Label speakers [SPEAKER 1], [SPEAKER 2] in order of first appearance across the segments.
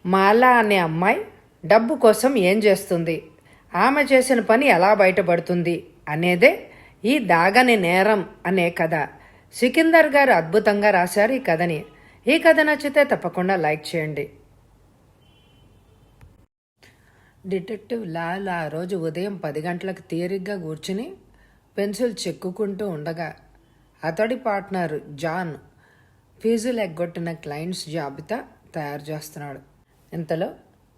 [SPEAKER 1] మాలా అనే అమ్మాయి డబ్బు కోసం ఏం చేస్తుంది, ఆమె చేసిన పని ఎలా బయటపడుతుంది అనేదే ఈ దాగని నేరం అనే కథ. సికిందర్ గారు అద్భుతంగా రాశారు ఈ కథని. ఈ కథ నచ్చితే తప్పకుండా లైక్ చేయండి. డిటెక్టివ్ లాల్ ఆ రోజు ఉదయం 10 గంటలకు తీరిగ్గా కూర్చుని పెన్సిల్ చెక్కుకుంటూ ఉండగా అతడి పార్ట్నర్ జాన్ ఫీజులు ఎగ్గొట్టిన క్లయింట్స్ జాబితా తయారు చేస్తున్నాడు. ఇంతలో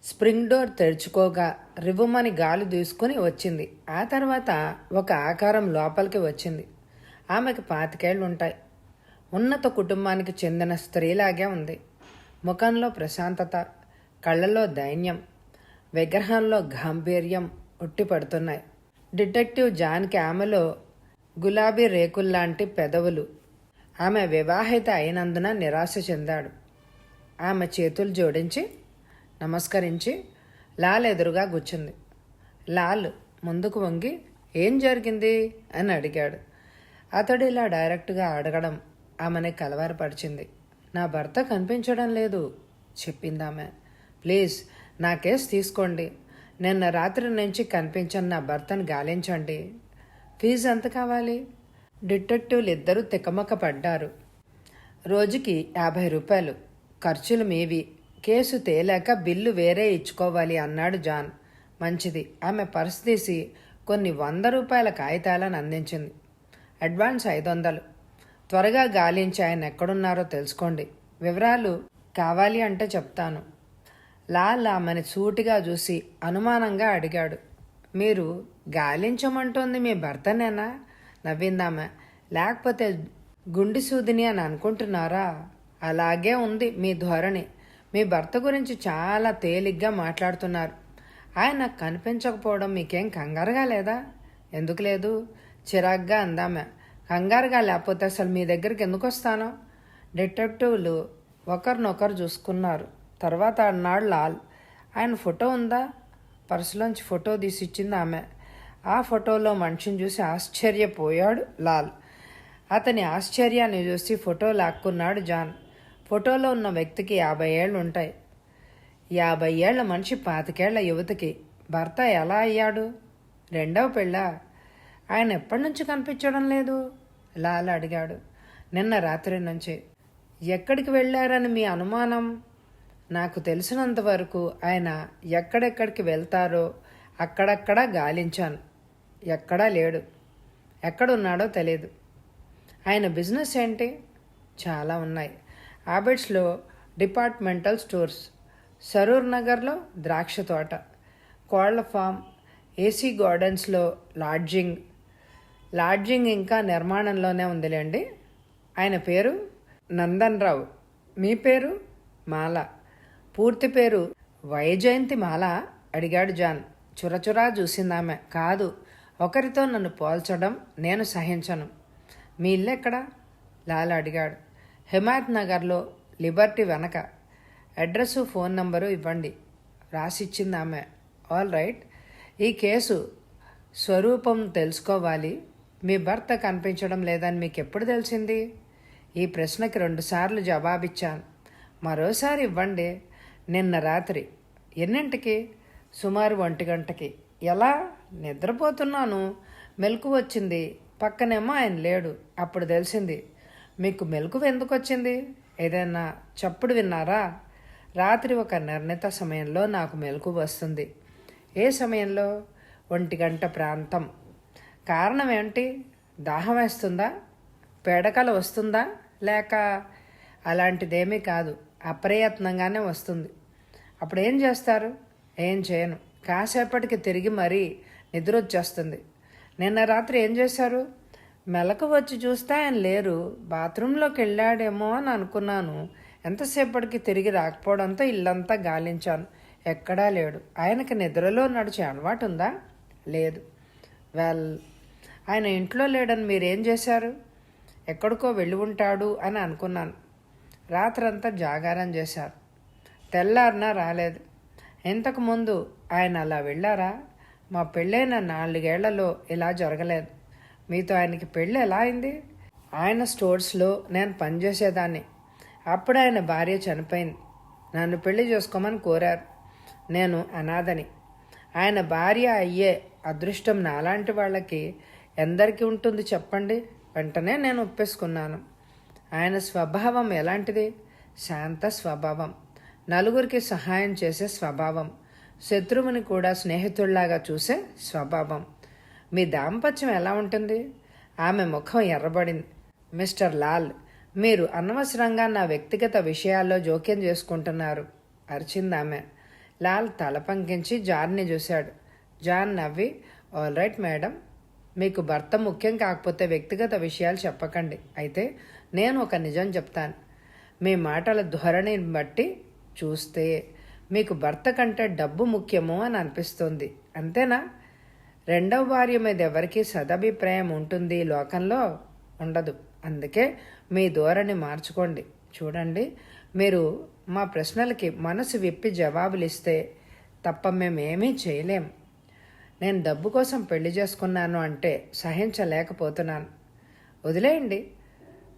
[SPEAKER 1] స్ప్రింగ్ డోర్ తెరుచుకోగా రివ్వుమని గాలి దూసుకుని వచ్చింది. ఆ తర్వాత ఒక ఆకారం లోపలికి వచ్చింది. ఆమెకు 25 ఏళ్ళు ఉంటాయి. ఉన్నత కుటుంబానికి చెందిన స్త్రీలాగే ఉంది. ముఖంలో ప్రశాంతత, కళ్ళల్లో దైన్యం, విగ్రహంలో గాంభీర్యం ఉట్టిపడుతున్నాయి. డిటెక్టివ్ జాన్కి ఆమెలో గులాబీ రేకుల్లాంటి పెదవులు. ఆమె వివాహిత అయినందున నిరాశ చెందాడు. ఆమె చేతులు జోడించి నమస్కరించి లాల్ ఎదురుగా కూర్చుంది. లాల్ ముందుకు వంగి ఏం జరిగింది అని అడిగాడు. అతడు ఇలా డైరెక్ట్గా అడగడం ఆమెని కలవరపరిచింది. నా భర్త కనిపించడం లేదు చెప్పిందామె. ప్లీజ్ నా కేసు తీసుకోండి. నిన్న రాత్రి నుంచి కనిపించని నా భర్తను గాలించండి. ఫీజు ఎంత కావాలి? డిటెక్టివ్లు ఇద్దరూ తికమక పడ్డారు. రోజుకి 50 రూపాయలు, ఖర్చులు మీవి. కేసు తేలాక బిల్లు వేరే ఇచ్చుకోవాలి అన్నాడు జాన్. మంచిది. ఆమె పర్స్ తీసి కొన్ని 100 రూపాయల కాగితాలను అందించింది. అడ్వాన్స్ 500. త్వరగా గాలించి ఆయన ఎక్కడున్నారో తెలుసుకోండి. వివరాలు కావాలి అంటే చెప్తాను. లాల్ ఆమెని సూటిగా చూసి అనుమానంగా అడిగాడు. మీరు గాలించమంటోంది మీ భర్తనేనా? నవ్విందామె. లేకపోతే గుండి సూదిని అని అనుకుంటున్నారా? అలాగే ఉంది మీ ధోరణి. మీ భర్త గురించి చాలా తేలిగ్గా మాట్లాడుతున్నారు. ఆయన కనిపించకపోవడం మీకేం కంగారుగా లేదా? ఎందుకు లేదు? చిరాగ్గా అందామె. కంగారుగా లేకపోతే అసలు మీ దగ్గరికి ఎందుకు వస్తానో? డిటెక్టివ్లు ఒకరినొకరు చూసుకున్నారు. తర్వాత అన్నాడు లాల్. ఆయన ఫోటో ఉందా? పర్సులోంచి ఫోటో తీసి ఇచ్చింది ఆమె. ఆ ఫోటోలో మనిషిని చూసి ఆశ్చర్యపోయాడు లాల్. అతని ఆశ్చర్యాన్ని చూసి ఫోటో లాక్కున్నాడు జాన్. ఫోటోలో ఉన్న వ్యక్తికి 50 ఏళ్ళు ఉంటాయి. 50 ఏళ్ల మనిషి 25 ఏళ్ల యువతికి భర్త ఎలా అయ్యాడు? రెండవ పెళ్ళా? ఆయన ఎప్పటి నుంచి కనిపించడం లేదు? లాల్ అడిగాడు. నిన్న రాత్రి నుంచి. ఎక్కడికి వెళ్ళారని మీ అనుమానం? నాకు తెలిసినంత వరకు ఆయన ఎక్కడెక్కడికి వెళ్తారో అక్కడక్కడా గాలించాను. ఎక్కడా లేడు. ఎక్కడున్నాడో తెలియదు. ఆయన బిజినెస్ ఏంటి? చాలా ఉన్నాయి. ఆబిడ్స్లో డిపార్ట్మెంటల్ స్టోర్స్, సరూర్ నగర్లో ద్రాక్ష తోట, కోళ్ల ఫామ్, ఏసీ గార్డెన్స్లో లాడ్జింగ్ ఇంకా నిర్మాణంలోనే ఉందిలేండి. ఆయన పేరు నందన్ రావు. మీ పేరు? మాల. పూర్తి పేరు వైజయంతి మాల? అడిగాడు జాన్. చురచురా చూసిందామె. కాదు, ఒకరితో నన్ను పోల్చడం నేను సహించను. మీ ఇల్లు ఎక్కడా? లాల్ అడిగాడు. హిమాయత్ నగర్లో, లిబర్టీ వెనక. అడ్రస్సు, ఫోన్ నంబరు ఇవ్వండి రాసిచ్చింది ఆమె. All right. ఈ కేసు స్వరూపం తెలుసుకోవాలి. మీ భర్త కనిపించడం లేదని మీకు ఎప్పుడు తెలిసింది? ఈ ప్రశ్నకి 2 సార్లు జవాబిచ్చాను. మరోసారి ఇవ్వండి. నిన్న రాత్రి. ఎన్నింటికి? సుమారు 1 గంటకి. ఎలా? నిద్రపోతున్నాను. మెలకు వచ్చింది. పక్కనేమో ఆయన లేడు. అప్పుడు తెలిసింది. మీకు మెలకువ ఎందుకు వచ్చింది? ఏదైనా చప్పుడు విన్నారా? రాత్రి ఒక నిర్ణీత సమయంలో నాకు మెలకువ వస్తుంది. ఏ సమయంలో? 1 గంట ప్రాంతం. కారణం ఏంటి? దాహం వేస్తుందా? పేడకల వస్తుందా? లేక? అలాంటిదేమీ కాదు. అప్రయత్నంగానే వస్తుంది. అప్పుడు ఏం చేస్తారు? ఏం చేయను. కాసేపటికి తిరిగి మరీ నిద్ర వచ్చేస్తుంది. నిన్న రాత్రి ఏం చేశారు? మెలకు వచ్చి చూస్తే ఆయన లేరు. బాత్రూంలోకి వెళ్ళాడేమో అని అనుకున్నాను. ఎంతసేపటికి తిరిగి రాకపోవడంతో ఇల్లంతా గాలించాను. ఎక్కడా లేడు. ఆయనకి నిద్రలో నడిచే అలవాటు ఉందా? లేదు. ఆయన ఇంట్లో లేడని మీరేం చేశారు? ఎక్కడికో వెళ్ళి ఉంటాడు అని అనుకున్నాను. రాత్రంతా జాగారం చేశారు. తెల్లారినా రాలేదు. ఇంతకుముందు ఆయన అలా వెళ్ళారా? మా పెళ్ళైన 4 ఏళ్లలో ఇలా జరగలేదు. మీతో ఆయనకి పెళ్ళి ఎలా అయింది? ఆయన స్టోర్స్లో నేను పనిచేసేదాన్ని. అప్పుడు ఆయన భార్య చనిపోయింది. నన్ను పెళ్లి చేసుకోమని కోరారు. నేను అనాథని. ఆయన భార్య అయ్యే అదృష్టం నాలాంటి వాళ్ళకి ఎందరికీ ఉంటుంది చెప్పండి. వెంటనే నేను ఒప్పేసుకున్నాను. ఆయన స్వభావం ఎలాంటిది? శాంత స్వభావం, నలుగురికి సహాయం చేసే స్వభావం, శత్రువుని కూడా స్నేహితుల్లాగా చూసే స్వభావం. మీ దాంపత్యం ఎలా ఉంటుంది? ఆమె ముఖం ఎర్రబడింది. మిస్టర్ లాల్, మీరు అనవసరంగా నా వ్యక్తిగత విషయాల్లో జోక్యం చేసుకుంటున్నారు అరిచిందామె. లాల్ తల పంకించి జాన్ని చూశాడు. జాన్ నవ్వి, ఆల్ రైట్ మేడం, మీకు భర్త ముఖ్యం కాకపోతే వ్యక్తిగత విషయాలు చెప్పకండి. అయితే నేను ఒక నిజం చెప్తాను. మీ మాటల ధోరణిని బట్టి చూస్తే మీకు భర్త కంటే డబ్బు ముఖ్యము అని అనిపిస్తుంది. అంతేనా? రెండవ భార్య మీద ఎవరికీ సదభిప్రాయం ఉంటుంది లోకంలో? ఉండదు. అందుకే మీ ధోరణి మార్చుకోండి. చూడండి, మీరు మా ప్రశ్నలకి మనసు విప్పి జవాబులు ఇస్తే తప్ప మేమేమీ చేయలేం. నేను డబ్బు కోసం పెళ్లి చేసుకున్నాను అంటే సహించలేకపోతున్నాను. వదిలేయండి.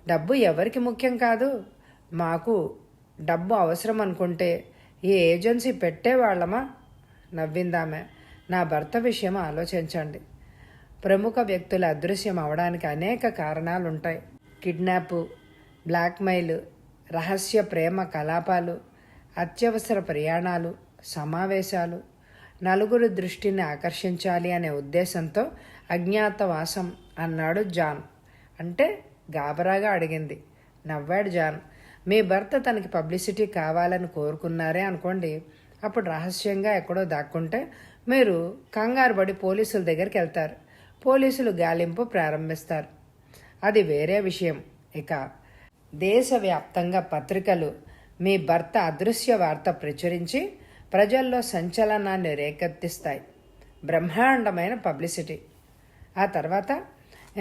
[SPEAKER 1] డబ్బు ఎవరికి ముఖ్యం కాదు. మాకు డబ్బు అవసరం అనుకుంటే ఈ ఏజెన్సీ పెట్టేవాళ్ళమా? నవ్విందామె. నా భర్త విషయం ఆలోచించండి. ప్రముఖ వ్యక్తుల అదృశ్యం అవడానికి అనేక కారణాలుంటాయి. కిడ్నాపు, బ్లాక్మెయిల్, రహస్య ప్రేమ కలాపాలు, అత్యవసర ప్రయాణాలు, సమావేశాలు, నలుగురు దృష్టిని ఆకర్షించాలి అనే ఉద్దేశంతో అజ్ఞాతవాసం అన్నాడు జాన్. అంటే గాబరాగా అడిగింది. నవ్వాడు జాన్. మీ భర్త తనకి పబ్లిసిటీ కావాలని కోరుకున్నారే అనుకోండి. అప్పుడు రహస్యంగా ఎక్కడో దాక్కుంటే మీరు కంగారు పడి పోలీసుల దగ్గరికి వెళ్తారు. పోలీసులు గాలింపు ప్రారంభిస్తారు. అది వేరే విషయం. ఇక దేశవ్యాప్తంగా పత్రికలు మీ భర్త అదృశ్య వార్త ప్రచురించి ప్రజల్లో సంచలనాన్ని రేకెత్తిస్తాయి. బ్రహ్మాండమైన పబ్లిసిటీ. ఆ తర్వాత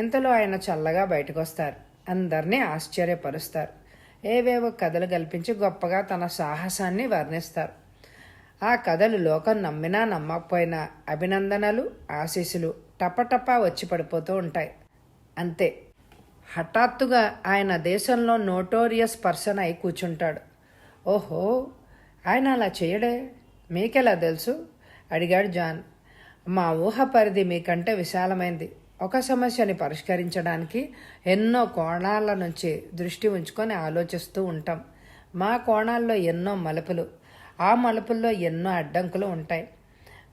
[SPEAKER 1] ఇంతలో ఆయన చల్లగా బయటకు వస్తారు. అందరినీ ఆశ్చర్యపరుస్తారు. ఏవేవో కథలు కల్పించి గొప్పగా తన సాహసాన్ని వర్ణిస్తారు. ఆ కథలు లోకం నమ్మినా నమ్మకపోయినా అభినందనలు, ఆశీస్సులు టపటపా వచ్చి పడిపోతూ ఉంటాయి. అంతే. హఠాత్తుగా ఆయన దేశంలో నోటోరియస్ పర్సన్ అయి కూర్చుంటాడు. ఓహో, ఆయన అలా చేయడే, మీకెలా తెలుసు? అడిగాడు జాన్. మా ఊహ పరిధి మీకంటే విశాలమైంది. ఒక సమస్యని పరిష్కరించడానికి ఎన్నో కోణాల నుంచి దృష్టి ఉంచుకొని ఆలోచిస్తూ ఉంటాం. మా కోణాల్లో ఎన్నో మలుపులు, ఆ మలుపుల్లో ఎన్నో అడ్డంకులు ఉంటాయి.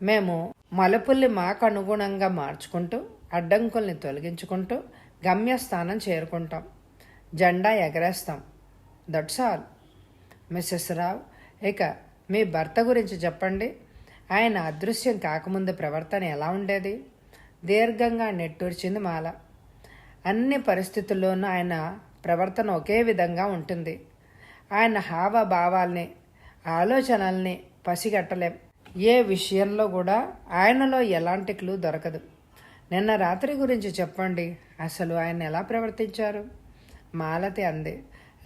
[SPEAKER 1] మేము మలుపుల్ని మాకు అనుగుణంగా మార్చుకుంటూ అడ్డంకుల్ని తొలగించుకుంటూ గమ్యస్థానం చేరుకుంటాం. జెండా ఎగరేస్తాం. That's all. మిస్సెస్ రావ్, ఇక మీ భర్త గురించి చెప్పండి. ఆయన అదృశ్యం కాకముందు ప్రవర్తన ఎలా ఉండేది? దీర్ఘంగా నెట్టూర్చింది మాల. అన్ని పరిస్థితుల్లోనూ ఆయన ప్రవర్తన ఒకే విధంగా ఉంటుంది. ఆయన హావభావాల్ని, ఆలోచనల్ని పసిగట్టలేం. ఏ విషయంలో కూడా ఆయనలో ఎలాంటి క్లూ దొరకదు. నిన్న రాత్రి గురించి చెప్పండి. అసలు ఆయన ఎలా ప్రవర్తించారు? మాలతి అంది.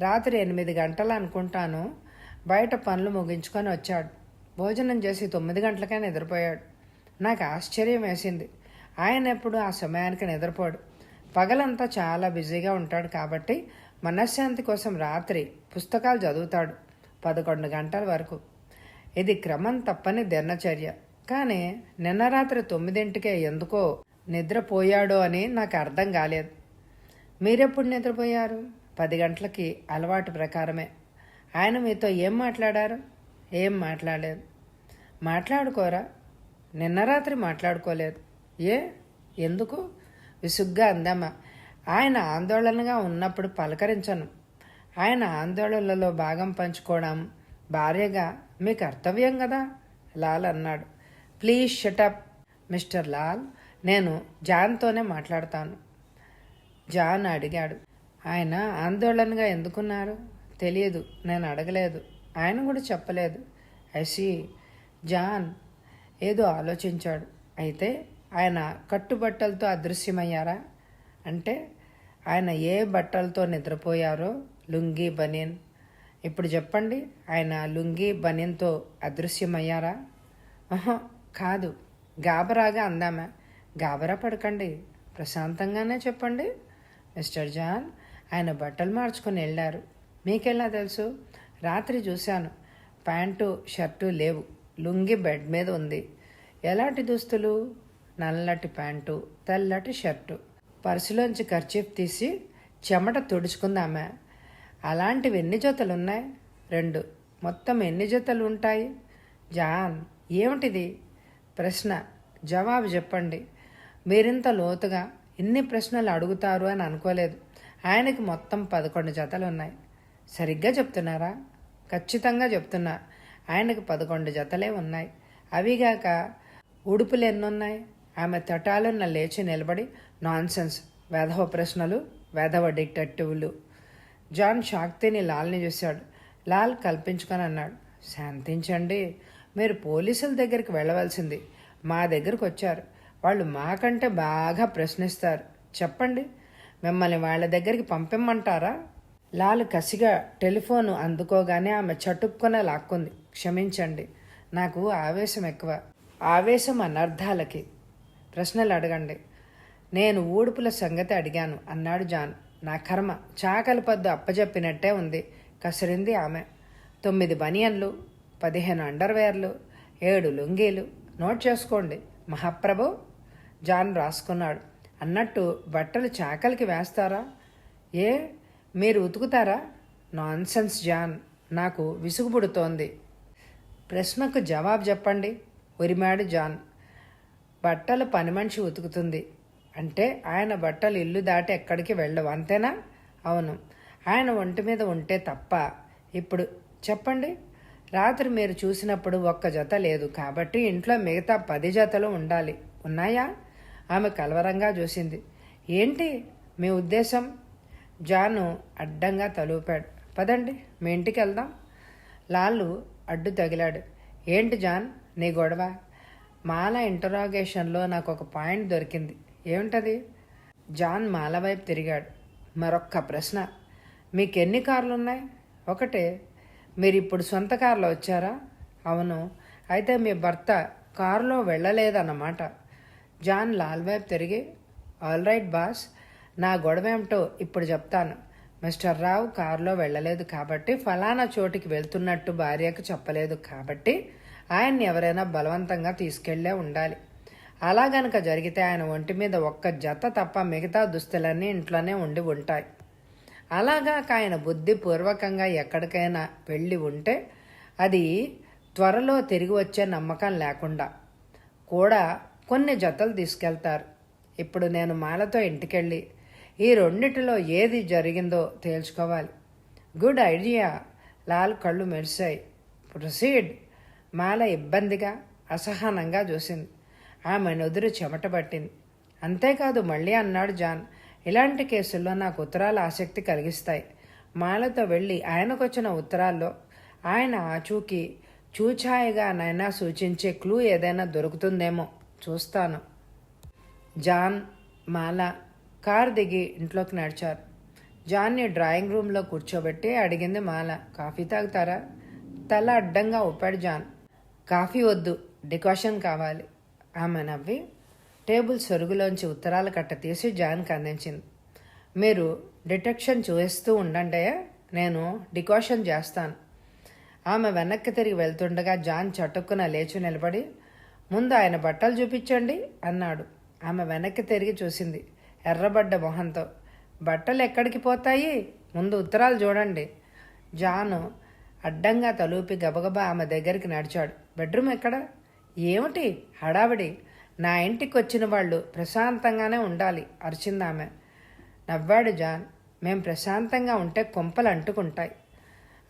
[SPEAKER 1] రాత్రి 8 గంటలు అనుకుంటాను. బయట పనులు ముగించుకొని వచ్చాడు. భోజనం చేసి 9 గంటలకే నిద్రపోయాడు. నాకు ఆశ్చర్యం వేసింది. ఆయన ఎప్పుడు ఆ సమయానికి నిద్రపోడు. పగలంతా చాలా బిజీగా ఉంటాడు కాబట్టి మనశ్శాంతి కోసం రాత్రి పుస్తకాలు చదువుతాడు 11 గంటల వరకు. ఇది క్రమం తప్పని దినచర్య. కానీ నిన్న రాత్రి 9ంటికే ఎందుకో నిద్రపోయాడో అని నాకు అర్థం కాలేదు. మీరెప్పుడు నిద్రపోయారు? 10 గంటలకి అలవాటు ప్రకారమే. ఆయన మీతో ఏం మాట్లాడారు? ఏం మాట్లాడలేదు. మాట్లాడుకోరా? నిన్న రాత్రి మాట్లాడుకోలేదు. ఏ? ఎందుకు? విసుగ్గా అందామా. ఆయన ఆందోళనగా ఉన్నప్పుడు పలకరించను. ఆయన ఆందోళనలో భాగం పంచుకోవడం భార్యగా మీ కర్తవ్యం కదా, లాల్ అన్నాడు. ప్లీజ్ షటప్ మిస్టర్ లాల్, నేను జాన్తోనే మాట్లాడతాను. జాన్ అడిగాడు. ఆయన ఆందోళనగా ఎందుకున్నారు? తెలియదు, నేను అడగలేదు, ఆయన కూడా చెప్పలేదు. ఐసి. జాన్ ఏదో ఆలోచించాడు. అయితే ఆయన కట్టుబట్టలతో అదృశ్యమయ్యారా? అంటే ఆయన ఏ బట్టలతో నిద్రపోయారో? లుంగీ, బనీన్. ఇప్పుడు చెప్పండి, ఆయన లుంగీ బనీన్తో అదృశ్యమయ్యారా? కాదు. గాబరాగా అందామా. గాబరా పడకండి, ప్రశాంతంగానే చెప్పండి. మిస్టర్ జాన్, ఆయన బట్టలు మార్చుకొని వెళ్ళారు. మీకెలా తెలుసు? రాత్రి చూశాను. ప్యాంటు షర్టు లేవు. లుంగి బెడ్ మీద ఉంది. ఎలాంటి దుస్తులు? నల్లటి ప్యాంటు, తెల్లటి షర్టు. పర్సులోంచి కర్చీఫ్ తీసి చెమట తుడుచుకుంది ఆమె. అలాంటివి ఎన్ని జతలున్నాయి? 2. మొత్తం ఎన్ని జతలు ఉంటాయి? జాన్, ఏమిటిది ప్రశ్న? జవాబు చెప్పండి. మీరింత లోతుగా ఇన్ని ప్రశ్నలు అడుగుతారు అని అనుకోలేదు. ఆయనకి మొత్తం 11 జతలు ఉన్నాయి. సరిగ్గా చెప్తున్నారా? ఖచ్చితంగా చెప్తున్నా. ఆయనకు 11 జతలే ఉన్నాయి. అవిగాక ఉడుపులు ఎన్నున్నాయి? ఆమె తటాలున్న లేచి నిలబడి, నాన్సెన్స్, వెధవ ప్రశ్నలు, వెధవ డిటెక్టివ్లు. జాన్ షాక్ తిని లాల్ని చూశాడు. లాల్ కల్పించుకొని అన్నాడు, శాంతించండి. మీరు పోలీసుల దగ్గరికి వెళ్ళవలసింది. మా దగ్గరకు వచ్చారు. వాళ్ళు మాకంటే బాగా ప్రశ్నిస్తారు. చెప్పండి, మిమ్మల్ని వాళ్ళ దగ్గరికి పంపిమ్మంటారా? లాల్ కసిగా టెలిఫోను అందుకోగానే ఆమె చటుక్కున లాక్కుంది. క్షమించండి, నాకు ఆవేశం ఎక్కువ. ఆవేశం అనర్థాలకి. ప్రశ్నలు అడగండి. నేను ఊడుపుల సంగతి అడిగాను అన్నాడు జాన్. నా కర్మ, చాకలి పద్దు అప్పజెప్పినట్టే ఉంది కసిరింది ఆమె. 9 బనియన్లు, 15 అండర్వేర్లు, 7 లుంగీలు. నోట్ చేసుకోండి మహాప్రభు. జాన్ రాసుకున్నాడు. అన్నట్టు బట్టలు చాకలికి వేస్తారా? ఏ, మీరు ఉతుకుతారా? నాన్సెన్స్ జాన్, నాకు విసుగు పుడుతోంది. ప్రశ్నకు జవాబు చెప్పండి ఉరిమాడు జాన్. బట్టలు పని మనిషి ఉతుకుతుంది. అంటే ఆయన బట్టలు ఇల్లు దాటి ఎక్కడికి వెళ్ళవు, అంతేనా? అవును, ఆయన ఒంటి మీద ఉంటే తప్ప. ఇప్పుడు చెప్పండి. రాత్రి మీరు చూసినప్పుడు 1 జత లేదు కాబట్టి ఇంట్లో మిగతా 10 జతలు ఉండాలి. ఉన్నాయా? ఆమె కలవరంగా చూసింది. ఏంటి మీ ఉద్దేశం? జాను అడ్డంగా తలూపాడు. పదండి, మీ ఇంటికి వెళ్దాం. లాలు అడ్డు తగిలాడు. ఏంటి జాన్ నీ గొడవ? మాల ఇంటరాగేషన్లో నాకు ఒక పాయింట్ దొరికింది. ఏమిటది? జాన్ మాల వైపు తిరిగాడు. మరొక్క ప్రశ్న. మీకెన్ని కార్లున్నాయి? ఒకటే. మీరు ఇప్పుడు సొంత కారులో వచ్చారా? అవును. అయితే మీ భర్త కారులో వెళ్ళలేదన్నమాట. జాన్ లాల్ వైపు తిరిగి, ఆల్ రైట్ బాస్, నా గొడవ ఏమిటో ఇప్పుడు చెప్తాను. మిస్టర్ రావు కారులో వెళ్ళలేదు కాబట్టి, ఫలానా చోటికి వెళ్తున్నట్టు భార్యకు చెప్పలేదు కాబట్టి ఆయన్ని ఎవరైనా బలవంతంగా తీసుకెళ్లే ఉండాలి. అలా గనక జరిగితే ఆయన ఒంటి మీద 1 జత తప్ప మిగతా దుస్తులన్నీ ఇంట్లోనే ఉండి ఉంటాయి. అలాగా ఆయన బుద్ధిపూర్వకంగా ఎక్కడికైనా వెళ్ళి ఉంటే అది త్వరలో తిరిగి వచ్చే నమ్మకం లేకుండా కూడా కొన్ని జతలు తీసుకెళ్తారు. ఇప్పుడు నేను మాలతో ఇంటికెళ్ళి ఈ రెండిటిలో ఏది జరిగిందో తేల్చుకోవాలి. Good idea. లాల్ కళ్ళు మెరిశాయి. ప్రొసీడ్. మాల ఇబ్బందిగా అసహనంగా చూసింది. ఆమె నుదురు చెమట పట్టింది. అంతేకాదు మళ్ళీ అన్నాడు జాన్, ఇలాంటి కేసుల్లో నాకు ఉత్తరాలు ఆసక్తి కలిగిస్తాయి. మాలతో వెళ్ళి ఆయనకొచ్చిన ఉత్తరాల్లో ఆయన ఆచూకీ చూచాయిగానైనా సూచించే క్లూ ఏదైనా దొరుకుతుందేమో చూస్తాను. జాన్, మాల కారు దిగి ఇంట్లోకి నడిచారు. జాన్ని డ్రాయింగ్ రూమ్లో కూర్చోబెట్టి అడిగింది మాల, కాఫీ తాగుతారా? తల అడ్డంగా ఊపాడు జాన్. కాఫీ వద్దు, డికాషన్ కావాలి. ఆమె నవ్వి టేబుల్ సొరుగులోంచి ఉత్తరాల కట్ట తీసి జాన్కి అందించింది. మీరు డిటెక్షన్ చూస్తూ ఉండండి, నేను డికాషన్ చేస్తాను. ఆమె వెనక్కి తిరిగి వెళ్తుండగా జాన్ చటుక్కున లేచి నిలబడి, ముందు ఆయన బట్టలు చూపించండి అన్నాడు. ఆమె వెనక్కి తిరిగి చూసింది ఎర్రబడ్డ మొహంతో. బట్టలు ఎక్కడికి పోతాయి, ముందు ఉత్తరాలు చూడండి. జాను అడ్డంగా తలూపి గబగబా ఆమె దగ్గరికి నడిచాడు. బెడ్రూమ్ ఎక్కడ? ఏమిటి హడావిడి? నా ఇంటికి వచ్చిన వాళ్ళు ప్రశాంతంగానే ఉండాలి అరిచింది ఆమె. నవ్వాడు జాన్. మేం ప్రశాంతంగా ఉంటే కొంపలు అంటుకుంటాయి.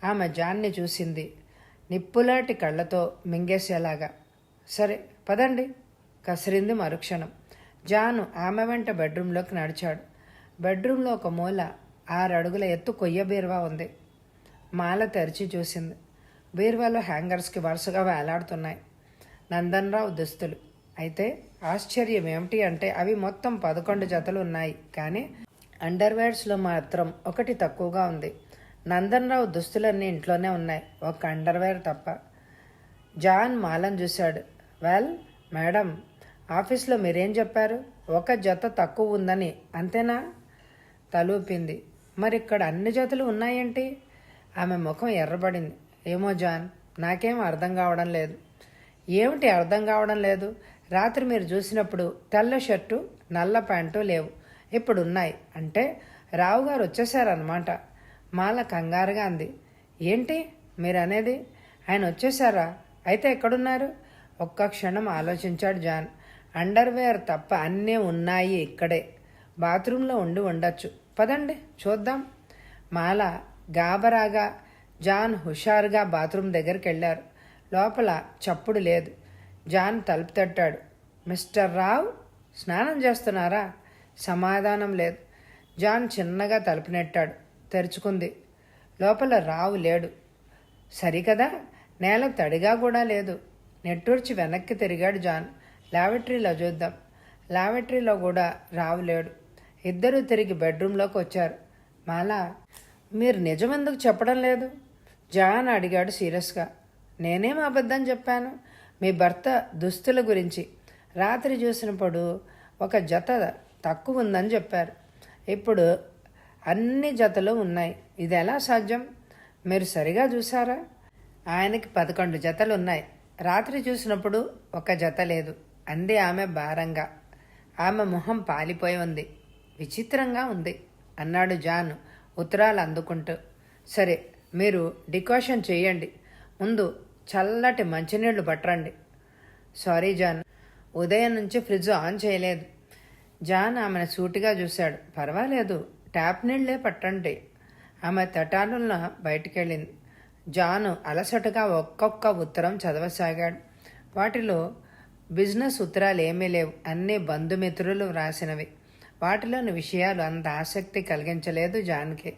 [SPEAKER 1] ఆమె జాన్ని చూసింది నిప్పులాంటి కళ్ళతో మింగేసేలాగా. సరే పదండి కసిరింది మరుక్షణం. జాను ఆమె వెంట బెడ్రూంలోకి నడిచాడు. బెడ్రూంలో ఒక మూల 6 అడుగుల ఎత్తు కొయ్య బీరువా ఉంది. మాల తెరిచి చూసింది. బీరువాలో హ్యాంగర్స్కి వరుసగా వేలాడుతున్నాయి నందన్రావు దుస్తులు. అయితే ఆశ్చర్యం ఏమిటి అంటే అవి మొత్తం 11 జతలు ఉన్నాయి, కానీ అండర్వేర్స్లో మాత్రం ఒకటి తక్కువగా ఉంది. నందన్రావు దుస్తులన్నీ ఇంట్లోనే ఉన్నాయి, ఒక అండర్వేర్ తప్ప. జాన్ మాలను చూశాడు. వెల్ మేడం, ఆఫీస్లో మీరేం చెప్పారు? 1 జత తక్కువ ఉందని, అంతేనా? తలూపింది. మరి ఇక్కడ అన్ని జతలు ఉన్నాయేంటి? ఆమె ముఖం ఎర్రబడింది. ఏమో జాన్, నాకేం అర్థం కావడం లేదు. ఏమిటి అర్థం కావడం లేదు? రాత్రి మీరు చూసినప్పుడు తెల్ల షర్టు నల్ల ప్యాంటు లేవు, ఇప్పుడు ఉన్నాయి. అంటే రావు గారు వచ్చేసారన్నమాట. మాల కంగారుగా అంది. ఏంటి మీరు అనేది? ఆయన వచ్చేసారా? అయితే ఎక్కడున్నారు? ఒక్క క్షణం ఆలోచించాడు జాన్. అండర్వేర్ తప్ప అన్నీ ఉన్నాయి ఇక్కడే. బాత్రూంలో ఉండి ఉండొచ్చు. పదండి చూద్దాం. మాల గాబరాగా, జాన్ హుషారుగా బాత్రూమ్ దగ్గరికి వెళ్ళారు. లోపల చప్పుడు లేదు. జాన్ తలుపు తట్టాడు. మిస్టర్ రావ్, స్నానం చేస్తున్నారా? సమాధానం లేదు. జాన్ చిన్నగా తలుపు నెట్టాడు. తెరుచుకుంది. లోపల రావు లేడు. సరికదా, నేల తడిగా కూడా లేదు. నెట్టూర్చి వెనక్కి తిరిగాడు జాన్. లాబెటరీలో చూద్దాం. లాబెటరీలో కూడా రావు లేడు. ఇద్దరూ తిరిగి బెడ్రూంలోకి వచ్చారు. మాలా, మీరు నిజమెందుకు చెప్పడం లేదు? జాన్ అడిగాడు సీరియస్గా. నేనేం అబద్ధం చెప్పాను? మీ భర్త దుస్తుల గురించి రాత్రి చూసినప్పుడు ఒక జత తక్కువ ఉందని చెప్పారు. ఇప్పుడు అన్ని జతలు ఉన్నాయి. ఇది ఎలా సాధ్యం? మీరు సరిగా చూసారా? ఆయనకి 11 జతలు ఉన్నాయి. రాత్రి చూసినప్పుడు ఒక జత లేదు అంది ఆమె భారంగా. ఆమె మొహం పాలిపోయి ఉంది. విచిత్రంగా ఉంది అన్నాడు జాన్ ఉత్తరాలు అందుకుంటూ. సరే, మీరు డికాషన్ చేయండి. ముందు చల్లటి మంచినీళ్లు పట్టరండి. సారీ జాన్, ఉదయం నుంచి ఫ్రిడ్జ్ ఆన్ చేయలేదు. జాన్ ఆమెను సూటిగా చూశాడు. పర్వాలేదు, ట్యాప్ నీళ్లే పట్టండి. ఆమె తటానున్న బయటికెళ్ళింది. జాను అలసటగా ఒక్కొక్క ఉత్తరం చదవసాగాడు. వాటిలో బిజినెస్ ఉత్తరాలు ఏమీ లేవు. అన్నీ బంధుమిత్రులు వ్రాసినవి. వాటిలోని విషయాలు అంత ఆసక్తి కలిగించలేదు జాన్కి.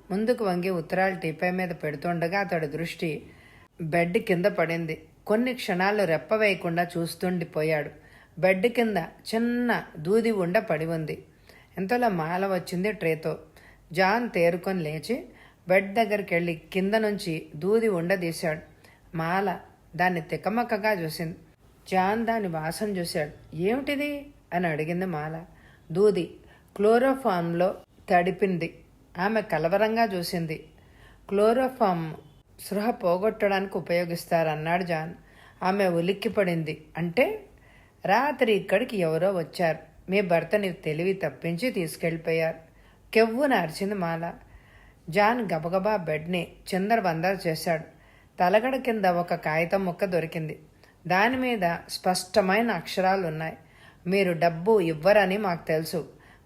[SPEAKER 1] ముందుకు వంగి ఉత్తరాలు టీపై మీద పెడుతుండగా అతడి దృష్టి బెడ్ కింద పడింది. కొన్ని క్షణాలు రెప్ప వేయకుండా చూస్తుండిపోయాడు. బెడ్ కింద చిన్న దూది ఉండ పడి ఉంది. ఎంతలో మాల వచ్చింది ట్రేతో. జాన్ తేరుకొని లేచి బెడ్ దగ్గరికి వెళ్ళి కింద నుంచి దూది ఉండదీశాడు. మాల దాన్ని తికమక్కగా చూసింది. జాన్ దాని వాసన చూశాడు. ఏమిటిది అని అడిగింది మాల. దూది క్లోరోఫామ్లో తడిపింది. ఆమె కలవరంగా చూసింది. క్లోరోఫామ్ స్పృహ పోగొట్టడానికి ఉపయోగిస్తారన్నాడు జాన్. ఆమె ఉలిక్కిపడింది. అంటే? రాత్రి ఇక్కడికి ఎవరో వచ్చారు. మీ భర్తని తెలివి తప్పించి తీసుకెళ్ళిపోయారు. కెవ్వున అరిచింది మాల. జాన్ గబగబా బెడ్ని చిందరబందర చేశాడు. తలగడ కింద ఒక కాగితం ముక్క దొరికింది. దానిమీద స్పష్టమైన అక్షరాలున్నాయి. మీరు డబ్బు ఇవ్వరని మాకు తెలుసు.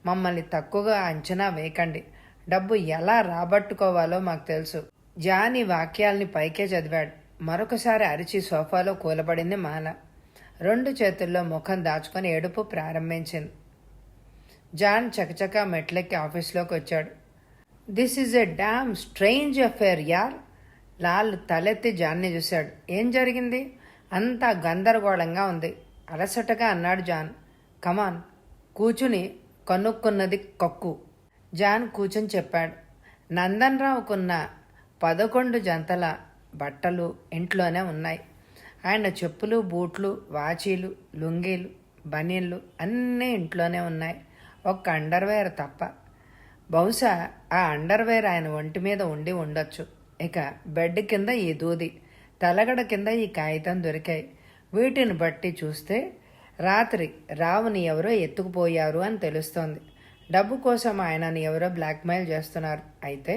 [SPEAKER 1] మమ్మల్ని తక్కువగా అంచనా వేయకండి. డబ్బు ఎలా రాబట్టుకోవాలో మాకు తెలుసు. జాన్ ఈ వాక్యాల్ని పైకే చదివాడు. మరొకసారి అరిచి సోఫాలో కూలబడింది మాల. 2 చేతుల్లో ముఖం దాచుకొని ఏడుపు ప్రారంభించింది. జాన్ చకచకా మెట్లెక్కి ఆఫీస్లోకి వచ్చాడు. This is a damn strange affair యార్. లాల్ తలెత్తి జాన్ని చూశాడు. ఏం జరిగింది? అంతా గందరగోళంగా ఉంది అలసటగా అన్నాడు జాన్. కమాన్, కూచుని కనుక్కున్నది కక్కు. జాన్ కూర్చుని చెప్పాడు. నందన్ రావుకున్న 11 జంతల బట్టలు ఇంట్లోనే ఉన్నాయి. ఆయన చెప్పులు, బూట్లు, వాచీలు, లుంగీలు, బనీళ్ళు అన్నీ ఇంట్లోనే ఉన్నాయి. ఒక్క అండర్వేర్ తప్ప. బహుశా ఆ అండర్వేర్ ఆయన ఒంటి మీద ఉండి ఉండొచ్చు. ఇక బెడ్ కింద ఈ దూది, తలగడ కింద ఈ కాగితం దొరికాయి. వీటిని బట్టి చూస్తే రాత్రి రావుని ఎవరో ఎత్తుకుపోయారు అని తెలుస్తోంది. డబ్బు కోసం ఆయనని ఎవరో బ్లాక్మెయిల్ చేస్తున్నారు. అయితే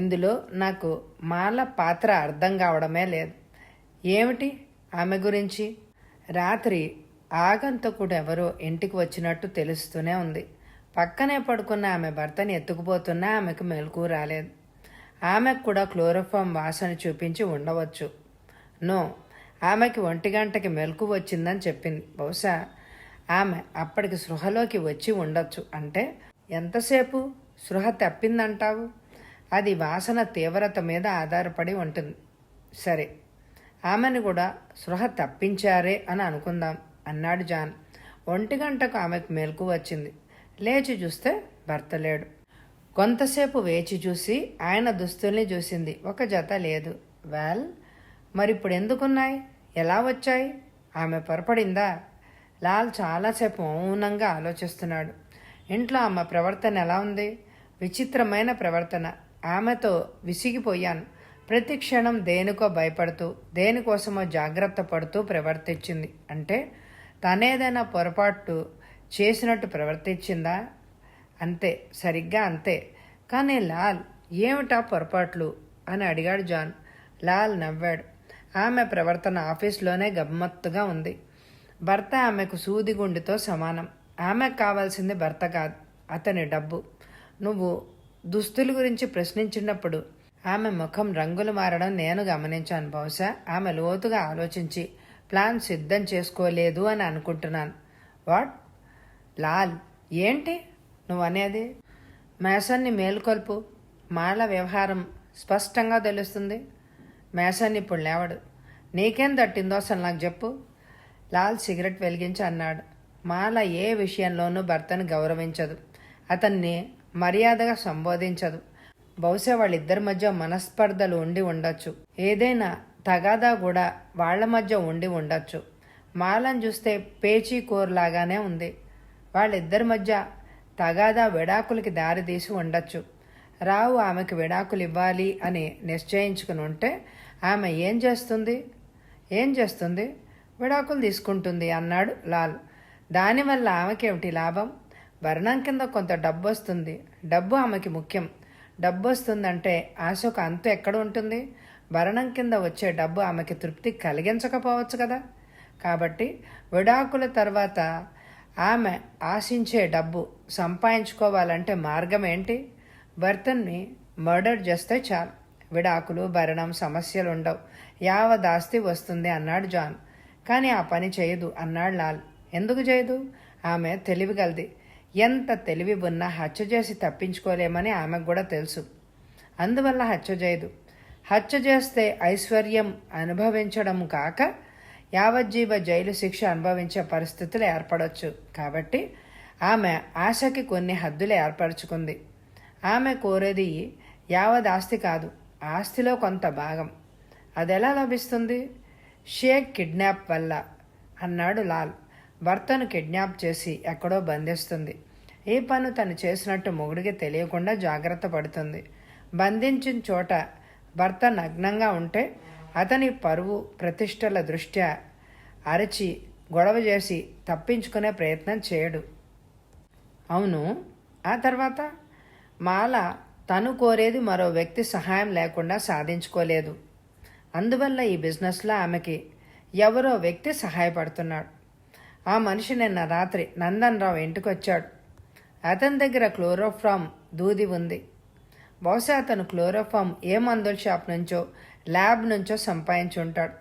[SPEAKER 1] ఇందులో నాకు మాల పాత్ర అర్థం కావడమే లేదు. ఏమిటి ఆమె గురించి? రాత్రి ఆగంతకుడు ఎవరో ఇంటికి వచ్చినట్టు తెలుస్తూనే ఉంది. పక్కనే పడుకున్న ఆమె భర్తని ఎత్తుకుపోతున్నా ఆమెకు మెలకు రాలేదు. ఆమెకు కూడా క్లోరోఫామ్ వాసన చూపించి ఉండవచ్చు. నో, ఆమెకి 1 గంటకి మెలకు వచ్చిందని చెప్పింది. బహుశా ఆమె అప్పటికి స్పృహలోకి వచ్చి ఉండొచ్చు. అంటే ఎంతసేపు స్పృహ తప్పిందంటావు? అది వాసన తీవ్రత మీద ఆధారపడి ఉంటుంది. సరే, ఆమెను కూడా స్పృహ తప్పించారే అని అనుకుందాం అన్నాడు జాన్. 1 గంటకు ఆమెకు మెలకు వచ్చింది. లేచి చూస్తే భర్త లేడు. కొంతసేపు వేచి చూసి ఆయన దుస్తుల్ని చూసింది. ఒక జత లేదు. వెల్, మరిప్పుడు ఎందుకున్నాయి? ఎలా వచ్చాయి? ఆమె పొరపడిందా? లాల్ చాలాసేపు మౌనంగా ఆలోచిస్తున్నాడు. ఇంట్లో ఆమె ప్రవర్తన ఎలా ఉంది? విచిత్రమైన ప్రవర్తన. ఆమెతో విసిగిపోయాను. ప్రతి క్షణం దేనికో భయపడుతూ దేనికోసమో జాగ్రత్త పడుతూ ప్రవర్తించింది. అంటే తనేదైనా పొరపాటు చేసినట్టు ప్రవర్తించిందా? అంతే, సరిగ్గా అంతే. కానీ లాల్, ఏమిటా పొరపాట్లు అని అడిగాడు జాన్. లాల్ నవ్వాడు. ఆమె ప్రవర్తన ఆఫీస్లోనే గమ్మత్తుగా ఉంది. భర్త ఆమెకు సూదిగుండితో సమానం. ఆమెకు కావాల్సింది భర్త కాదు, అతని డబ్బు. నువ్వు దుస్తుల గురించి ప్రశ్నించినప్పుడు ఆమె ముఖం రంగులు మారడం నేను గమనించాను. బహుశా ఆమె లోతుగా ఆలోచించి ప్లాన్ సిద్ధం చేసుకోలేదు అని అనుకుంటున్నాను. వాట్? లాల్, ఏంటి నువ్వనేది? మేషాన్ని మేలుకొల్పు. మాల వ్యవహారం స్పష్టంగా తెలుస్తుంది. మేషాన్ని ఇప్పుడు లేవడు. నీకేం తట్టిందో అసలు నాకు చెప్పు. లాల్ సిగరెట్ వెలిగించి అన్నాడు. మాల ఏ విషయంలోనూ భర్తను గౌరవించదు, అతన్ని మర్యాదగా సంబోధించదు. బహుశా వాళ్ళిద్దరి మధ్య మనస్పర్ధలు ఉండి ఉండొచ్చు. ఏదైనా తగాదా కూడా వాళ్ల మధ్య ఉండి ఉండొచ్చు. మాలను చూస్తే పేచీ కూరలాగానే ఉంది. వాళ్ళిద్దరి మధ్య తగాదా విడాకులకి దారితీసి ఉండొచ్చు. రావు ఆమెకు విడాకులు ఇవ్వాలి అని నిశ్చయించుకుని ఉంటే ఆమె ఏం చేస్తుంది? విడాకులు తీసుకుంటుంది అన్నాడు లాల్. దానివల్ల ఆమెకేమిటి లాభం? భరణం కింద కొంత డబ్బు వస్తుంది. డబ్బు ఆమెకి ముఖ్యం. డబ్బు వస్తుందంటే ఆశకు అంతు ఎక్కడ ఉంటుంది? భరణం కింద వచ్చే డబ్బు ఆమెకి తృప్తి కలిగించకపోవచ్చు కదా. కాబట్టి విడాకుల తర్వాత ఆమె ఆశించే డబ్బు సంపాదించుకోవాలంటే మార్గం ఏంటి? భర్తని మర్డర్ చేస్తే చాలు. విడాకులు, భరణం సమస్యలు ఉండవు. యావదాస్తి వస్తుంది అన్నాడు జాన్. కానీ ఆ పని చేయదు అన్నాడు లాల్. ఎందుకు చేయదు? ఆమె తెలివిగలది. ఎంత తెలివి ఉన్నా హత్య చేసి తప్పించుకోలేమని ఆమెకు కూడా తెలుసు. అందువల్ల హత్య చేయదు. హత్య చేస్తే ఐశ్వర్యం అనుభవించడం కాక యావజ్జీవ జైలు శిక్ష అనుభవించే పరిస్థితులు ఏర్పడవచ్చు. కాబట్టి ఆమె ఆశకి కొన్ని హద్దులు ఏర్పరచుకుంది. ఆమె కోరేది యావద్ ఆస్తి కాదు, ఆస్తిలో కొంత భాగం. అదెలా లభిస్తుంది? షేక్ కిడ్నాప్ వల్ల అన్నాడు లాల్. భర్తను కిడ్నాప్ చేసి ఎక్కడో బంధిస్తుంది. ఈ పను తను చేసినట్టు మొగుడికి తెలియకుండా జాగ్రత్త పడుతుంది. బంధించిన చోట భర్త నగ్నంగా ఉంటే అతని పరువు ప్రతిష్టల దృష్ట్యా అరచి గొడవ చేసి తప్పించుకునే ప్రయత్నం చేయడు. అవును, ఆ తర్వాత? మాల తను కోరేది మరో వ్యక్తి సహాయం లేకుండా సాధించుకోలేదు. అందువల్ల ఈ బిజినెస్లో ఆమెకి ఎవరో వ్యక్తి సహాయపడుతున్నాడు. ఆ మనిషి నిన్న రాత్రి నందన్ రావు ఇంటికి వచ్చాడు. అతని దగ్గర క్లోరోఫామ్ దూది ఉంది. బహుశా అతను క్లోరోఫామ్ ఏ మందుల షాప్ నుంచో ల్యాబ్ నుంచో సంపాదించి ఉంటాడు.